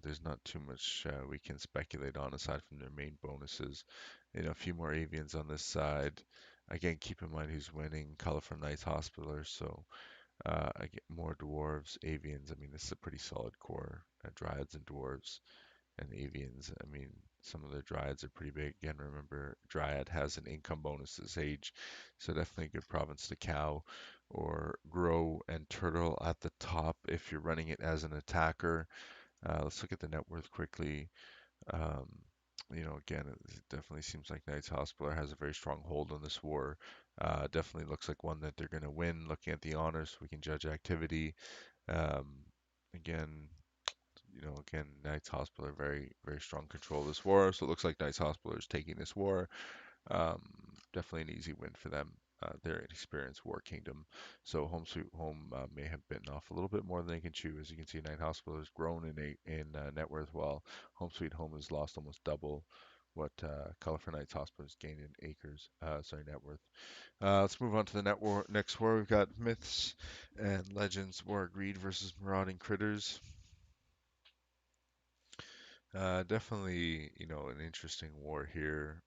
there's not too much we can speculate on aside from their main bonuses. A few more avians on this side. Again, keep in mind who's winning. Color from Knights Hospitaller, so I get more dwarves, avians. I mean, this is a pretty solid core. Dryads and dwarves and avians. I mean, some of the dryads are pretty big. Again, remember, dryad has an income bonus this age, so definitely a good province to cow or grow and turtle at the top if you're running it as an attacker. Let's look at the net worth quickly. Um, again, it definitely seems like Knights Hospitaller has a very strong hold on this war. Definitely looks like one that they're going to win. Looking at the honors, we can judge activity. Um, again, again, Knights Hospitaller very, very strong control of this war. So it looks like Knights Hospitaller is taking this war. Um, Definitely an easy win for them. They're an experienced war kingdom. So Home Sweet Home may have bitten off a little bit more than they can chew. As you can see, Knight Hospitaller has grown in net worth, while Home Sweet Home has lost almost double what Color for Knights Hospital has gained in acres. Sorry, net worth. Let's move on to the next war. We've got Myths and Legends War of Greed versus Marauding Critters. Definitely, an interesting war here.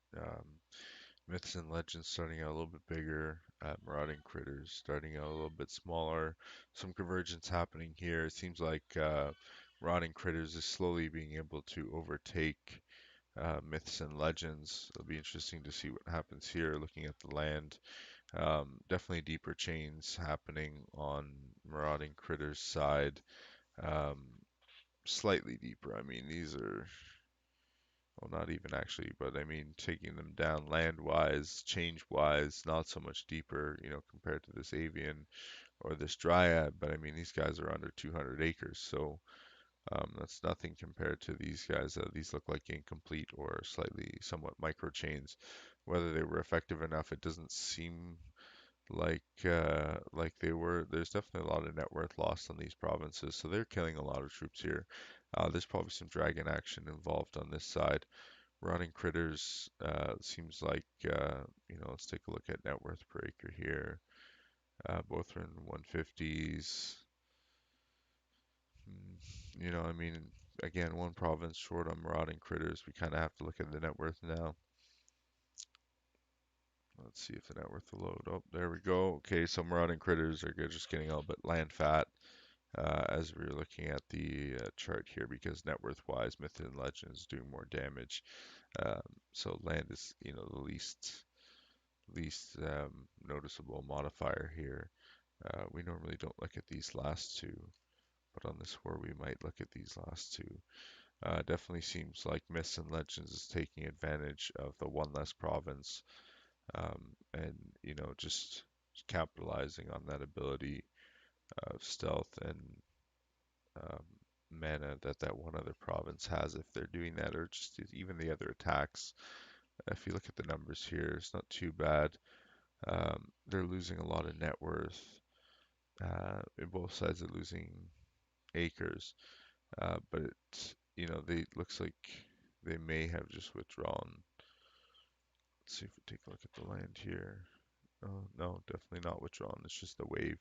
Myths and legends starting out a little bit bigger, marauding critters starting out a little bit smaller. Some convergence happening here. It seems like marauding critters is slowly being able to overtake myths and legends. It'll be interesting to see what happens here. Looking at the land, definitely deeper chains happening on marauding critters side. Um, Slightly deeper. I mean, these are well, not even actually, but I mean, taking them down land-wise, change-wise, not so much deeper, compared to this avian or this dryad. But I mean, these guys are under 200 acres, so that's nothing compared to these guys. These look like incomplete or slightly somewhat micro chains. Whether they were effective enough, it doesn't seem like they were. There's definitely a lot of net worth lost on these provinces, so they're killing a lot of troops here. There's probably some dragon action involved on this side. Rotting critters seems like, let's take a look at net worth per acre here. Both are in 150s. I mean, again, one province short on marauding critters. We kind of have to look at the net worth now. Let's see if the net worth will load. Oh, there we go. Okay, so marauding critters are just getting a little bit land fat as we're looking at the chart here because net worth wise, myth and legend is doing more damage. Um, so land is, the least noticeable modifier here. We normally don't look at these last two, but on this war we might look at these last two. Definitely seems like Myths and Legends is taking advantage of the one less province, and just capitalizing on that ability of stealth and um, mana that that one other province has if they're doing that, or just even the other attacks. If you look at the numbers here, it's not too bad. They're losing a lot of net worth. In both sides are losing acres, but it's, they looks like they may have just withdrawn. Let's see if we take a look at the land here. Oh, no, definitely not withdrawn. It's just the wave.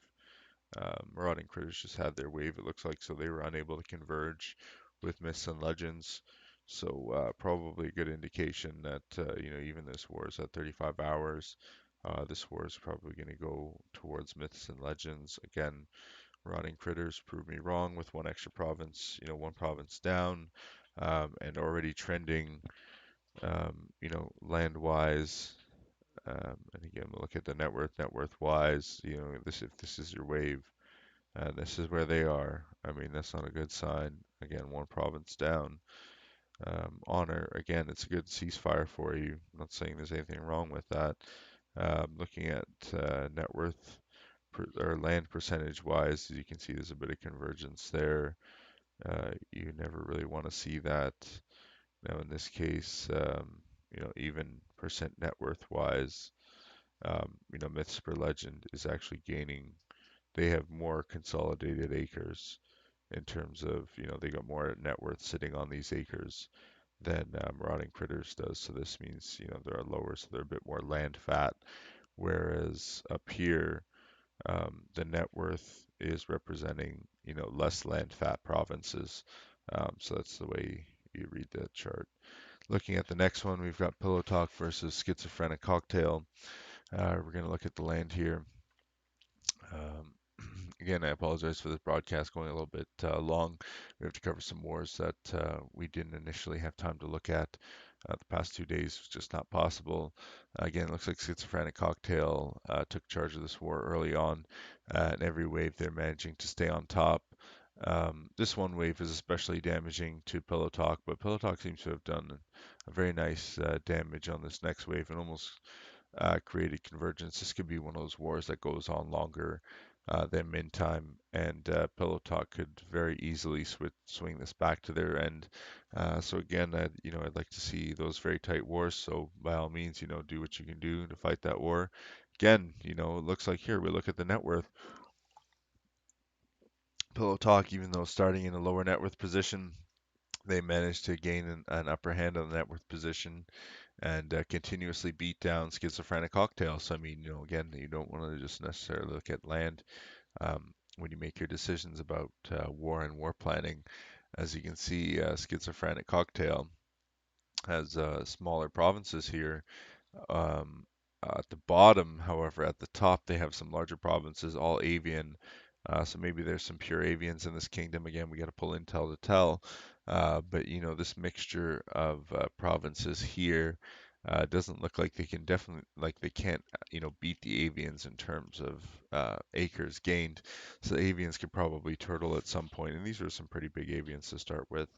Marauding Critters just had their wave, it looks like, so they were unable to converge with Myths and Legends. So probably a good indication that even this war is at 35 hours. This war is probably going to go towards Myths and Legends. Again, Marauding Critters proved me wrong with one extra province, one province down, and already trending, land-wise. And again, we'll look at the net worth wise. This if this is your wave, this is where they are. I mean, that's not a good sign. Again, one province down. Honor, again, it's a good ceasefire for you. I'm not saying there's anything wrong with that. Looking at net worth or land percentage wise, as you can see, there's a bit of convergence there. You never really want to see that. Now, in this case, even percent net worth wise, Myths per Legend is actually gaining. They have more consolidated acres in terms of, they got more net worth sitting on these acres than Marauding Critters does. So this means, they're lower, so they're a bit more land fat. Whereas up here, the net worth is representing, less land fat provinces. So that's the way you read that chart. Looking at the next one, we've got Pillow Talk versus Schizophrenic Cocktail. We're going to look at the land here. Um, Again, I apologize for this broadcast going a little bit long. We have to cover some wars that we didn't initially have time to look at. The past 2 days was just not possible. Again, it looks like Schizophrenic Cocktail took charge of this war early on. And every wave they're managing to stay on top. This one wave is especially damaging to Pillow Talk, but Pillow Talk seems to have done a very nice damage on this next wave and almost created convergence. This could be one of those wars that goes on longer than min time, and Pillow Talk could very easily swing this back to their end. So again, I'd like to see those very tight wars. So by all means, do what you can do to fight that war. Again, it looks like here we look at the net worth. Pillow Talk, even though starting in a lower net worth position, they managed to gain an upper hand on the net worth position and continuously beat down Schizophrenic Cocktail. So, I mean, again, you don't want to just necessarily look at land when you make your decisions about war and war planning. As you can see, Schizophrenic Cocktail has smaller provinces here. um, at the bottom, however, at the top, they have some larger provinces, all avian. So maybe there's some pure avians in this kingdom. Again, we got to pull intel to tell. But this mixture of provinces here doesn't look like they can definitely like they can't beat the avians in terms of acres gained. So the avians could probably turtle at some point, and these are some pretty big avians to start with.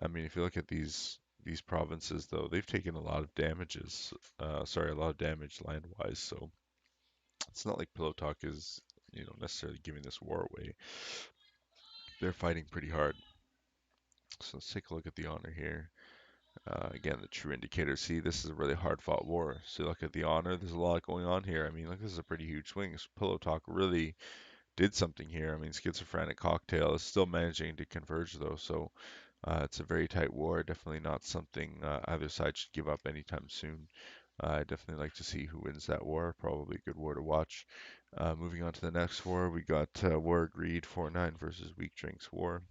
I mean, if you look at these provinces, though, they've taken a lot of damages. Sorry, a lot of damage land-wise. So it's not like Pillow Talk is, necessarily giving this war away. They're fighting pretty hard. So let's take a look at the honor here. Again, the true indicator. See, this is a really hard-fought war. So look at the honor. There's a lot going on here. I mean, look, this is a pretty huge swing. Pillow Talk really did something here. I mean, Schizophrenic Cocktail is still managing to converge, though. So it's a very tight war. Definitely not something either side should give up anytime soon. I definitely like to see who wins that war. Probably a good war to watch. Moving on to the next war, we got War Greed 4-9 versus Weak Drinks War.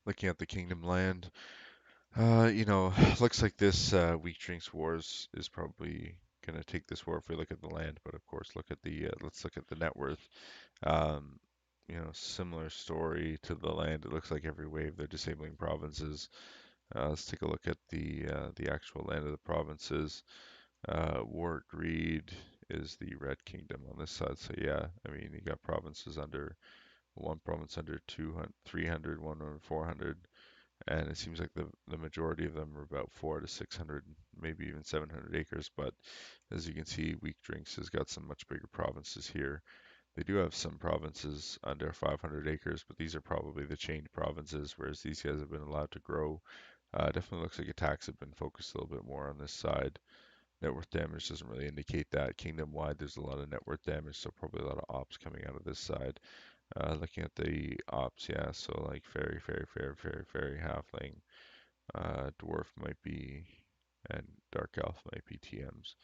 Looking at the Kingdom land, looks like this Weak Drinks Wars is probably going to take this war if we look at the land. But of course, let's look at the net worth. Um, similar story to the land. It looks like every wave they're disabling provinces. Let's take a look at the actual land of the provinces. War Greed is the Red Kingdom on this side. So yeah, I mean you got provinces under one province under 200, 300, one under 400, and it seems like the majority of them are about 400 to 600, maybe even 700 acres. But as you can see, Weak Drinks has got some much bigger provinces here. They do have some provinces under 500 acres, but these are probably the chained provinces, whereas these guys have been allowed to grow. Definitely looks like attacks have been focused a little bit more on this side. Net worth damage doesn't really indicate that. Kingdom wide, there's a lot of net worth damage, so probably a lot of ops coming out of this side. Looking at the ops, yeah, so like fairy, halfling, dwarf might be, and dark elf might be TMs.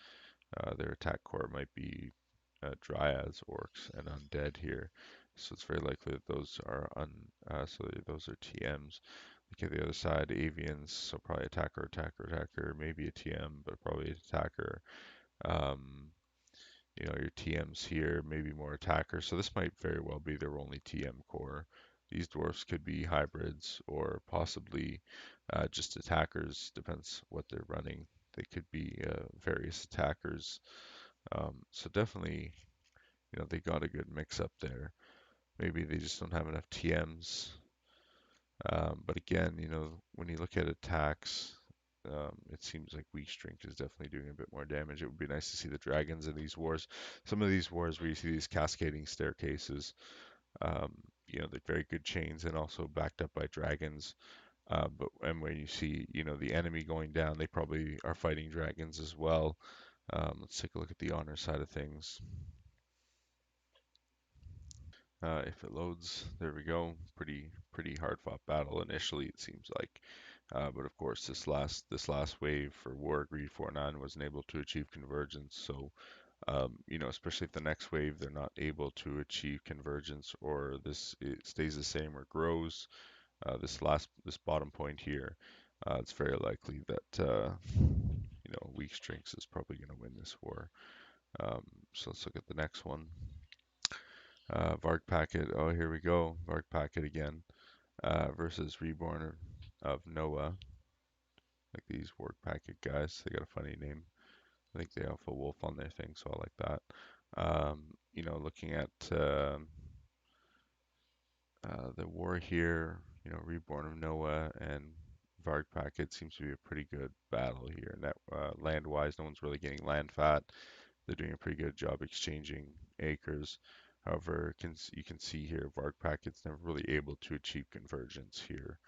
Their attack core might be dryads, orcs, and undead here. So it's very likely that those are those are TMs. Look at the other side, avians, so probably attacker, maybe a TM, but probably an attacker. Um, your TMs here, maybe more attacker. So this might very well be their only TM core. These dwarfs could be hybrids or possibly just attackers, depends what they're running. They could be various attackers. So definitely, they got a good mix up there. Maybe they just don't have enough TMs. But again, when you look at attacks, it seems like weak strength is definitely doing a bit more damage. It would be nice to see the dragons in these wars. Some of these wars where you see these cascading staircases, um, they're very good chains and also backed up by dragons. And when you see, the enemy going down, they probably are fighting dragons as well. Let's take a look at the honor side of things. If it loads, there we go. Pretty hard fought battle initially, it seems like. But of course, this last wave for War Greed 49 wasn't able to achieve convergence. So, especially if the next wave they're not able to achieve convergence, or it stays the same or grows, this bottom point here, it's very likely that weak strengths is probably going to win this war. Um, so let's look at the next one. Varg packet. Oh, here we go. Varg packet again. Versus Reborn of Noah. Like these Varg packet guys. They got a funny name. I think they have a wolf on their thing, so I like that. Looking at the war here, Reborn of Noah and Varg packet seems to be a pretty good battle here. Land-wise, no one's really getting land fat. They're doing a pretty good job exchanging acres. However, you can see here, Varg packet's never really able to achieve convergence here.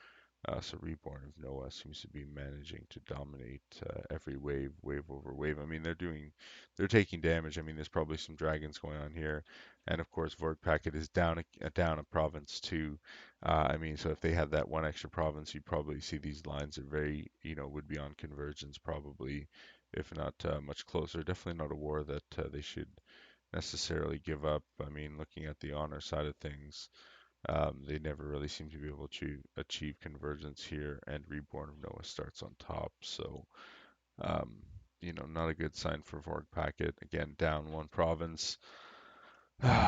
So Reborn of Noah seems to be managing to dominate every wave over wave. I mean, they're taking damage. I mean, there's probably some dragons going on here, and of course, Vorg Packet is down a province too. I mean, so if they had that one extra province, you'd probably see these lines are very, would be on convergence probably, if not much closer. Definitely not a war that they should necessarily give up. I mean, looking at the honor side of things. They never really seem to be able to achieve convergence here, and Reborn of Noah starts on top. So, um, not a good sign for Vorg Packet. Again, down one province.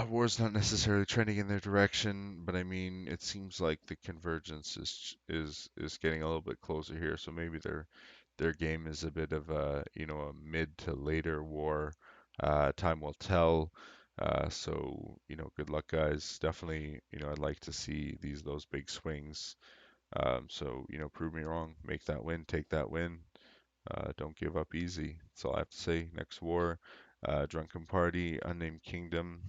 War's not necessarily trending in their direction, but I mean, it seems like the convergence is getting a little bit closer here. So maybe their game is a bit of a mid to later war. Time will tell. So good luck, guys. Definitely, I'd like to see those big swings. So prove me wrong. Make that win. Take that win. Don't give up easy. That's all I have to say. Next war, Drunken Party, Unnamed Kingdom.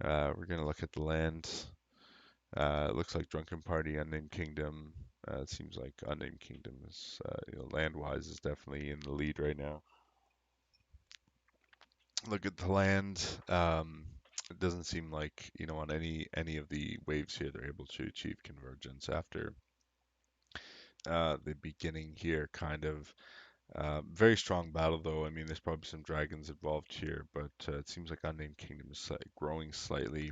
We're gonna look at the land. It looks like Drunken Party, Unnamed Kingdom. It seems like Unnamed Kingdom is, land-wise, is definitely in the lead right now. Look at the land. It doesn't seem like, on any of the waves here, they're able to achieve convergence after the beginning here, kind of. Very strong battle, though. I mean, there's probably some dragons involved here, but it seems like Unnamed Kingdom is growing slightly.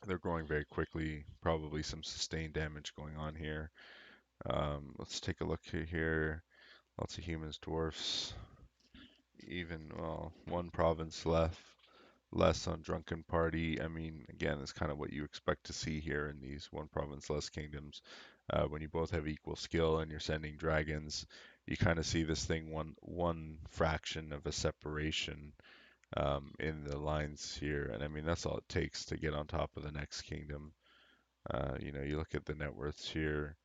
They're growing very quickly. Probably some sustained damage going on here. Let's take a look here. Lots of humans, dwarfs. Even, well, one province left. Less on Drunken Party. I mean, again, it's kind of what you expect to see here in these one province less kingdoms. When you both have equal skill and you're sending dragons, you kind of see this thing one fraction of a separation in the lines here. And I mean, that's all it takes to get on top of the next kingdom. You look at the net worths here.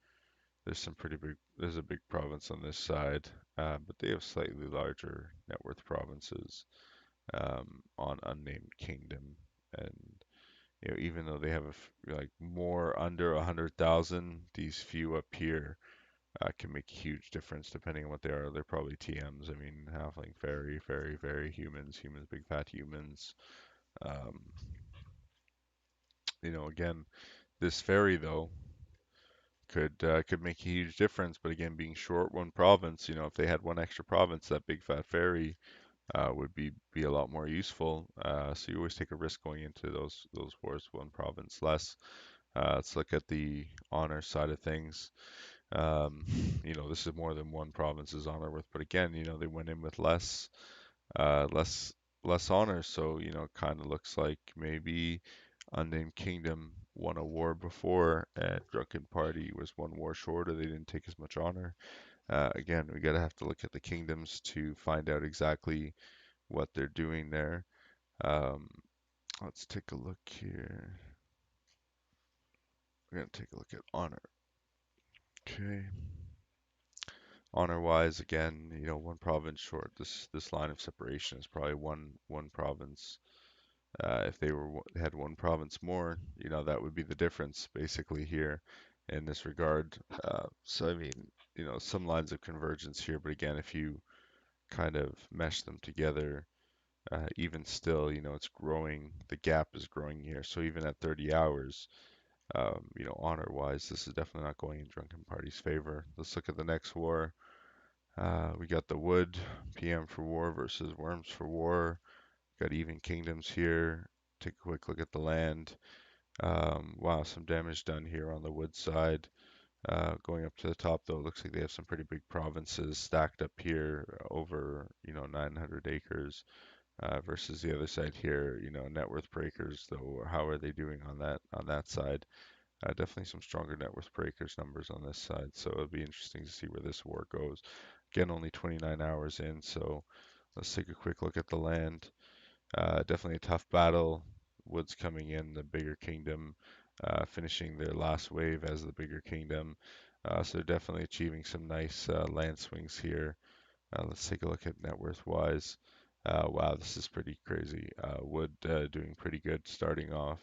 There's a big province on this side, but they have slightly larger net worth provinces on Unnamed Kingdom. And even though they have like more under 100,000, these few up here can make a huge difference depending on what they are. They're probably TMs. I mean, halfling, fairy, fairy, fairy, humans, humans, big fat humans. Um, again, this fairy though could make a huge difference. But again, being short one province, if they had one extra province, that big fat fairy would be a lot more useful. So you always take a risk going into those wars, one province less. Let's look at the honor side of things. Um, this is more than one province's honor worth, but again, they went in with uh, less, less honor. So, it kind of looks like maybe Unnamed Kingdom won a war before, and Drunken Party was one war short, or they didn't take as much honor. Again, we gotta have to look at the kingdoms to find out exactly what they're doing there. Um, let's take a look here. We're gonna take a look at honor. Okay. Honor wise, again, one province short. This line of separation is probably one province. If they had one province more, that would be the difference basically here in this regard. So I mean, some lines of convergence here, but again, if you kind of mesh them together, even still, it's growing. The gap is growing here. So even at 30 hours, honor wise, this is definitely not going in Drunken Party's favor. Let's look at the next war. We got the Wood, PM for War versus Worms for War. Got even kingdoms here. Take a quick look at the land. Wow, some damage done here on the Wood side. Going up to the top though, it looks like they have some pretty big provinces stacked up here over, 900 acres versus the other side here, net worth breakers though. How are they doing on that side? Definitely some stronger net worth breakers numbers on this side, so it'll be interesting to see where this war goes. Again, only 29 hours in, so let's take a quick look at the land. Definitely a tough battle. Woods coming in, the bigger kingdom, finishing their last wave as the bigger kingdom. So they're definitely achieving some nice land swings here. Let's take a look at net worth wise. Wow, this is pretty crazy. Wood doing pretty good starting off,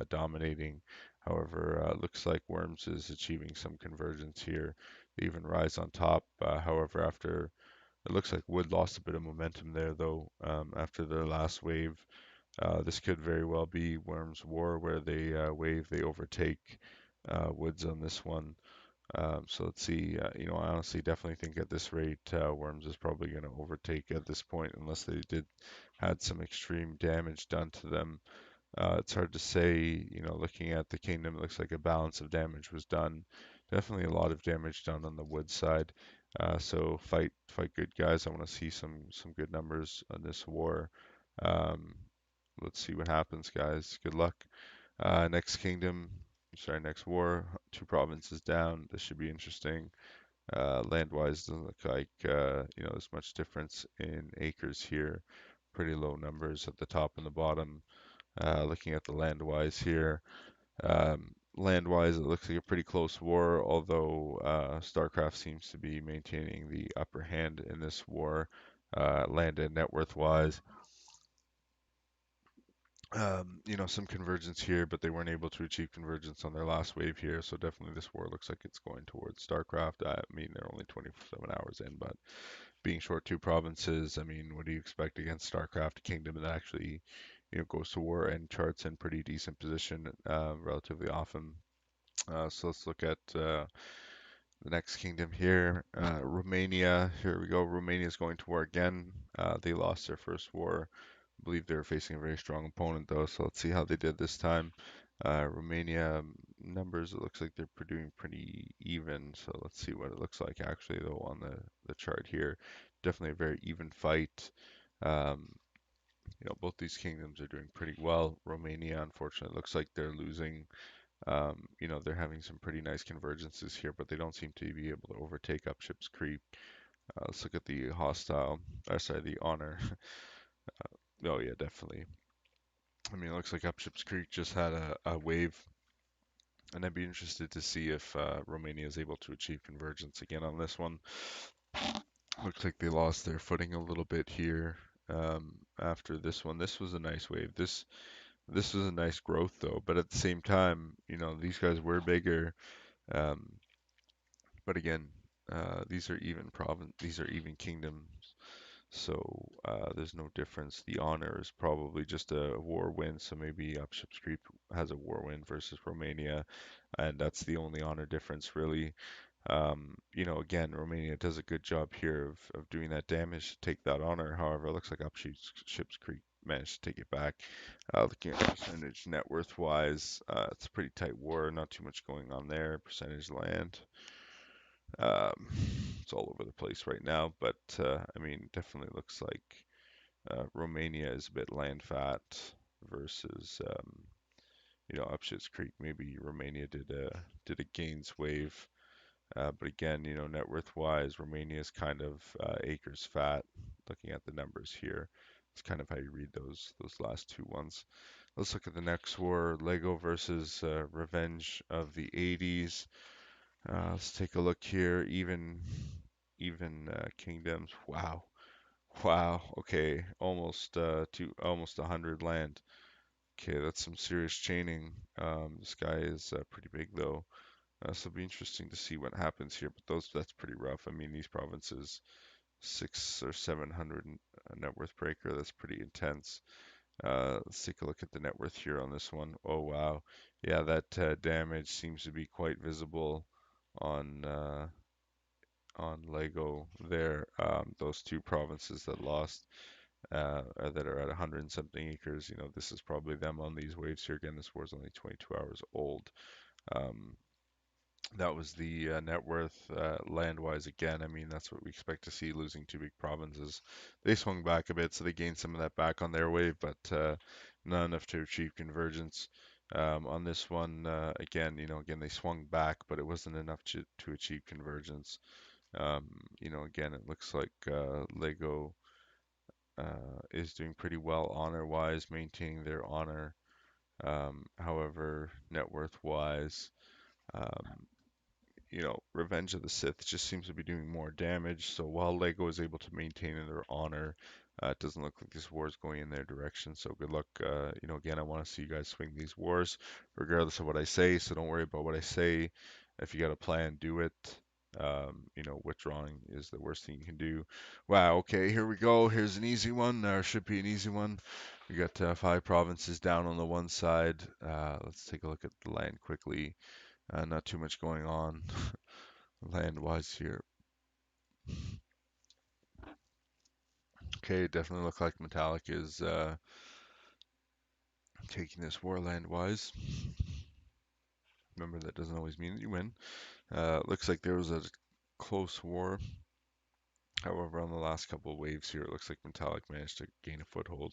dominating. However, looks like Worms is achieving some convergence here. They even rise on top. However, after it looks like Wood lost a bit of momentum there, though, after their last wave. This could very well be Worms' War, where they wave, they overtake Woods on this one. So let's see. I honestly definitely think at this rate, Worms is probably going to overtake at this point, unless they did had some extreme damage done to them. It's hard to say. Looking at the kingdom, it looks like a balance of damage was done. Definitely a lot of damage done on the wood side. So fight good guys. I want to see some good numbers on this war. Um, let's see what happens, guys. Good luck. Next kingdom, sorry, next war. Two provinces down. This should be interesting. Land-wise, doesn't look like there's much difference in acres here. Pretty low numbers at the top and the bottom. Looking at the land-wise here, land-wise, it looks like a pretty close war, although StarCraft seems to be maintaining the upper hand in this war, land and net worth-wise. Some convergence here, but they weren't able to achieve convergence on their last wave here, so definitely this war looks like it's going towards StarCraft. I mean, they're only 27 hours in, but being short two provinces, I mean, what do you expect against StarCraft, a kingdom that actually, goes to war and charts in pretty decent position relatively often. So let's look at the next kingdom here, Romania. Here we go. Romania is going to war again. They lost their first war. I believe they were facing a very strong opponent though, so let's see how they did this time. Romania numbers, it looks like they're doing pretty even, so let's see what it looks like actually though on the chart here. Definitely a very even fight. Um, both these kingdoms are doing pretty well. Romania, unfortunately, looks like they're losing. They're having some pretty nice convergences here, but they don't seem to be able to overtake up Ship's Creek. Let's look at the hostile, sorry, the honor. Oh yeah, definitely. I mean, it looks like Upship's Creek just had a wave, and I'd be interested to see if Romania is able to achieve convergence again on this one. Looks like they lost their footing a little bit here after this one. This was a nice wave. This This was a nice growth though, but at the same time, these guys were bigger. Um, but again, these are even kingdoms, so there's no difference. The honor is probably just a war win, so maybe Upship's Creek has a war win versus Romania, and that's the only honor difference really. Again, Romania does a good job here of doing that damage to take that honor. However, it looks like Ship's Creek managed to take it back. Looking at percentage net worth wise, it's a pretty tight war. Not too much going on there. Percentage land, um, it's all over the place right now. But I mean, definitely looks like Romania is a bit land fat versus Upshit's Creek. Maybe Romania did a gains wave. But again, net worth wise, Romania is kind of acres fat. Looking at the numbers here, it's kind of how you read those last two ones. Let's look at the next war, Lego versus Revenge of the 80s. Let's take a look here. Even kingdoms. Wow, wow. Okay, almost 100 land. Okay, that's some serious chaining. This guy is pretty big though. So it'll be interesting to see what happens here, but that's pretty rough. I mean, these provinces, 600 or 700 net worth per acre, that's pretty intense. Let's take a look at the net worth here on this one. Oh wow, yeah, that damage seems to be quite visible on Lego there. Those two provinces that lost, that are at 100 and something acres. This is probably them on these waves here. Again, this war is only 22 hours old. Um, That was the net worth land-wise again. I mean, that's what we expect to see losing two big provinces. They swung back a bit, so they gained some of that back on their wave, but not enough to achieve convergence. On this one, again, they swung back, but it wasn't enough to achieve convergence. Um, again, it looks like Lego is doing pretty well honor-wise, maintaining their honor. However, net worth-wise, um, Revenge of the Sith just seems to be doing more damage. So while Lego is able to maintain their honor, it doesn't look like this war is going in their direction. So good luck. Again, I want to see you guys swing these wars, regardless of what I say. So don't worry about what I say. If you got a plan, do it. Withdrawing is the worst thing you can do. Wow. Okay, here we go. Here's an easy one, or should be an easy one. We got five provinces down on the one side. Let's take a look at the land quickly. Not too much going on land-wise here. Okay, definitely look like Metallic is taking this war land-wise. Remember, that doesn't always mean that you win. Looks like there was a close war. However, on the last couple of waves here, it looks like Metallic managed to gain a foothold.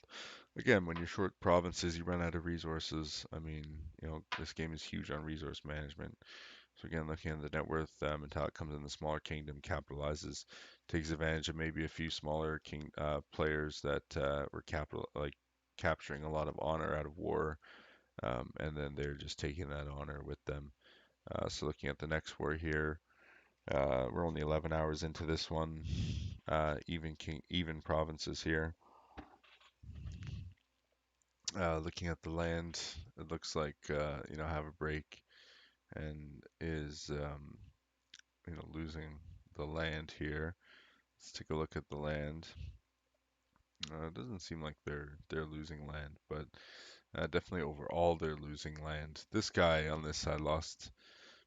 Again, when you're short provinces, you run out of resources. I mean, this game is huge on resource management. So again, looking at the net worth, Metallic comes in the smaller kingdom, capitalizes, takes advantage of maybe a few smaller players that were capturing a lot of honor out of war, and then they're just taking that honor with them. So looking at the next war here, we're only 11 hours into this one. Even provinces here. Looking at the land, it looks like have a break and is losing the land here. Let's take a look at the land. It doesn't seem like they're losing land, but definitely overall they're losing land. This guy on this side lost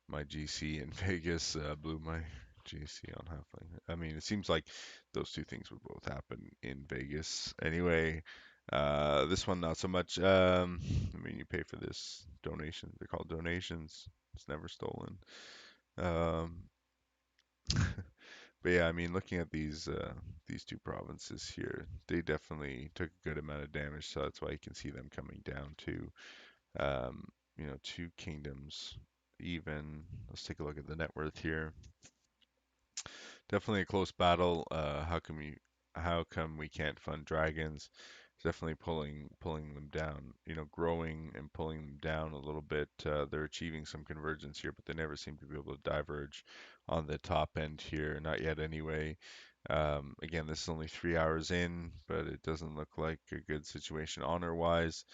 my GC in Vegas, blew my GC on Halfling. I mean, it seems like those two things would both happen in Vegas. Anyway, this one not so much. I mean, you pay for this donation. They're called donations. It's never stolen. Um, But yeah, I mean, looking at these two provinces here, they definitely took a good amount of damage, so that's why you can see them coming down to, um, two kingdoms even. Let's take a look at the net worth here. Definitely a close battle. How come we can't fund dragons? Definitely pulling them down, growing and pulling them down a little bit. They're achieving some convergence here, but they never seem to be able to diverge on the top end here. Not yet anyway. Again, this is only 3 hours in, but it doesn't look like a good situation honor-wise.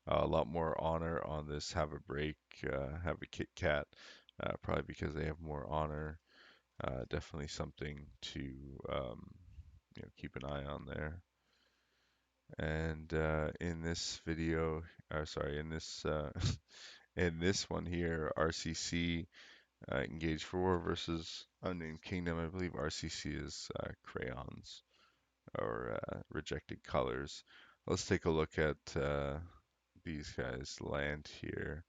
A lot more honor on this Have a Break, Have a Kit Kat, probably because they have more honor. Definitely something to keep an eye on there. And in this video, or sorry, in this in this one here, RCC engaged for war versus Unnamed Kingdom. I believe RCC is crayons or rejected colors. Let's take a look at these guys' land here.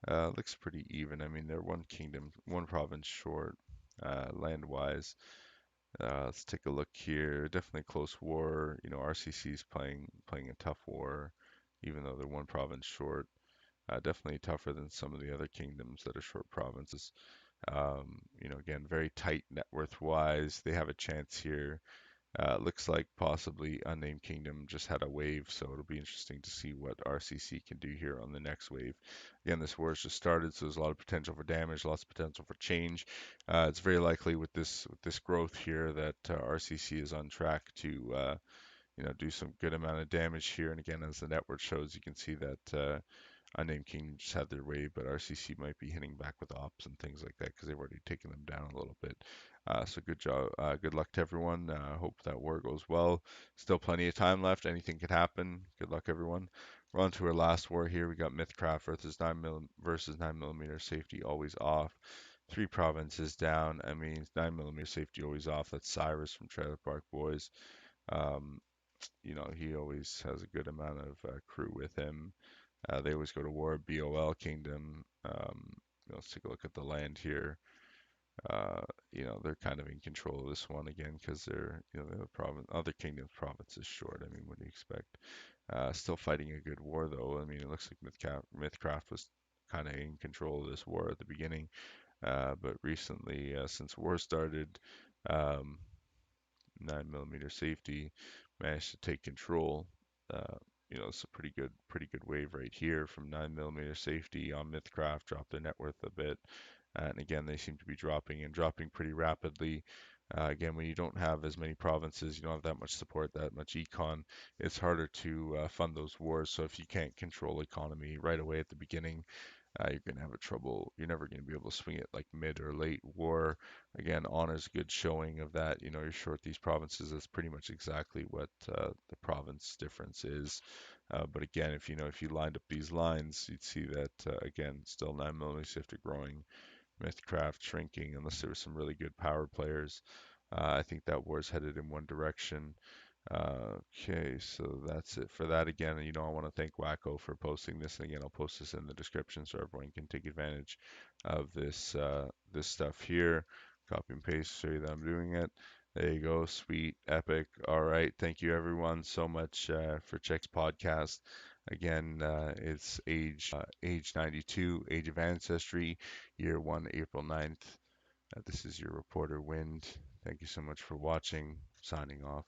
Looks pretty even. I mean, they're one kingdom, one province short, land-wise. Let's take a look here. Definitely close war. RCC is playing a tough war, even though they're one province short. Definitely tougher than some of the other kingdoms that are short provinces. Again, very tight net worth wise. They have a chance here. Looks like possibly Unnamed Kingdom just had a wave, so it'll be interesting to see what RCC can do here on the next wave. Again, this war has just started, so there's a lot of potential for damage, lots of potential for change. It's very likely with this growth here that RCC is on track to do some good amount of damage here. And again, as the network shows, you can see that Unnamed Kingdom just had their way, but RCC might be hitting back with ops and things like that because they've already taken them down a little bit. So good job, good luck to everyone. Hope that war goes well. Still plenty of time left. Anything could happen. Good luck, everyone. We're on to our last war here. We got Mythcraft versus 9mm safety always off. Three provinces down. I mean, 9mm safety always off. That's Cyrus from Trailer Park Boys. Um, he always has a good amount of crew with him. They always go to war. BOL Kingdom. Let's take a look at the land here. They're kind of in control of this one again because the province, other kingdoms' province is short. I mean, what do you expect? Still fighting a good war though. I mean, it looks like Mythcraft was kind of in control of this war at the beginning, but recently, since war started, um, 9mm safety managed to take control. Uh, it's a pretty good wave right here from 9mm safety on Mythcraft, dropped their net worth a bit. And again, they seem to be dropping pretty rapidly. Again, when you don't have as many provinces, you don't have that much support, that much econ, it's harder to fund those wars. So if you can't control economy right away at the beginning, you're going to have a trouble. You're never going to be able to swing it like mid or late war. Again, Honor's a good showing of that. You're short these provinces. That's pretty much exactly what the province difference is. But again, if you lined up these lines, you'd see that again, still 9mm Sifter growing, Mythcraft shrinking, unless there were some really good power players. I think that war's headed in one direction. Okay, so that's it for that. Again, I want to thank Wacko for posting this. And again, I'll post this in the description so everyone can take advantage of this stuff here. Copy and paste, show you that I'm doing it. There you go, sweet, epic. All right, thank you everyone so much for Check's podcast. Again, it's age 92, age of ancestry, year 1, April 9th. This is your reporter Wind. Thank you so much for watching. Signing off.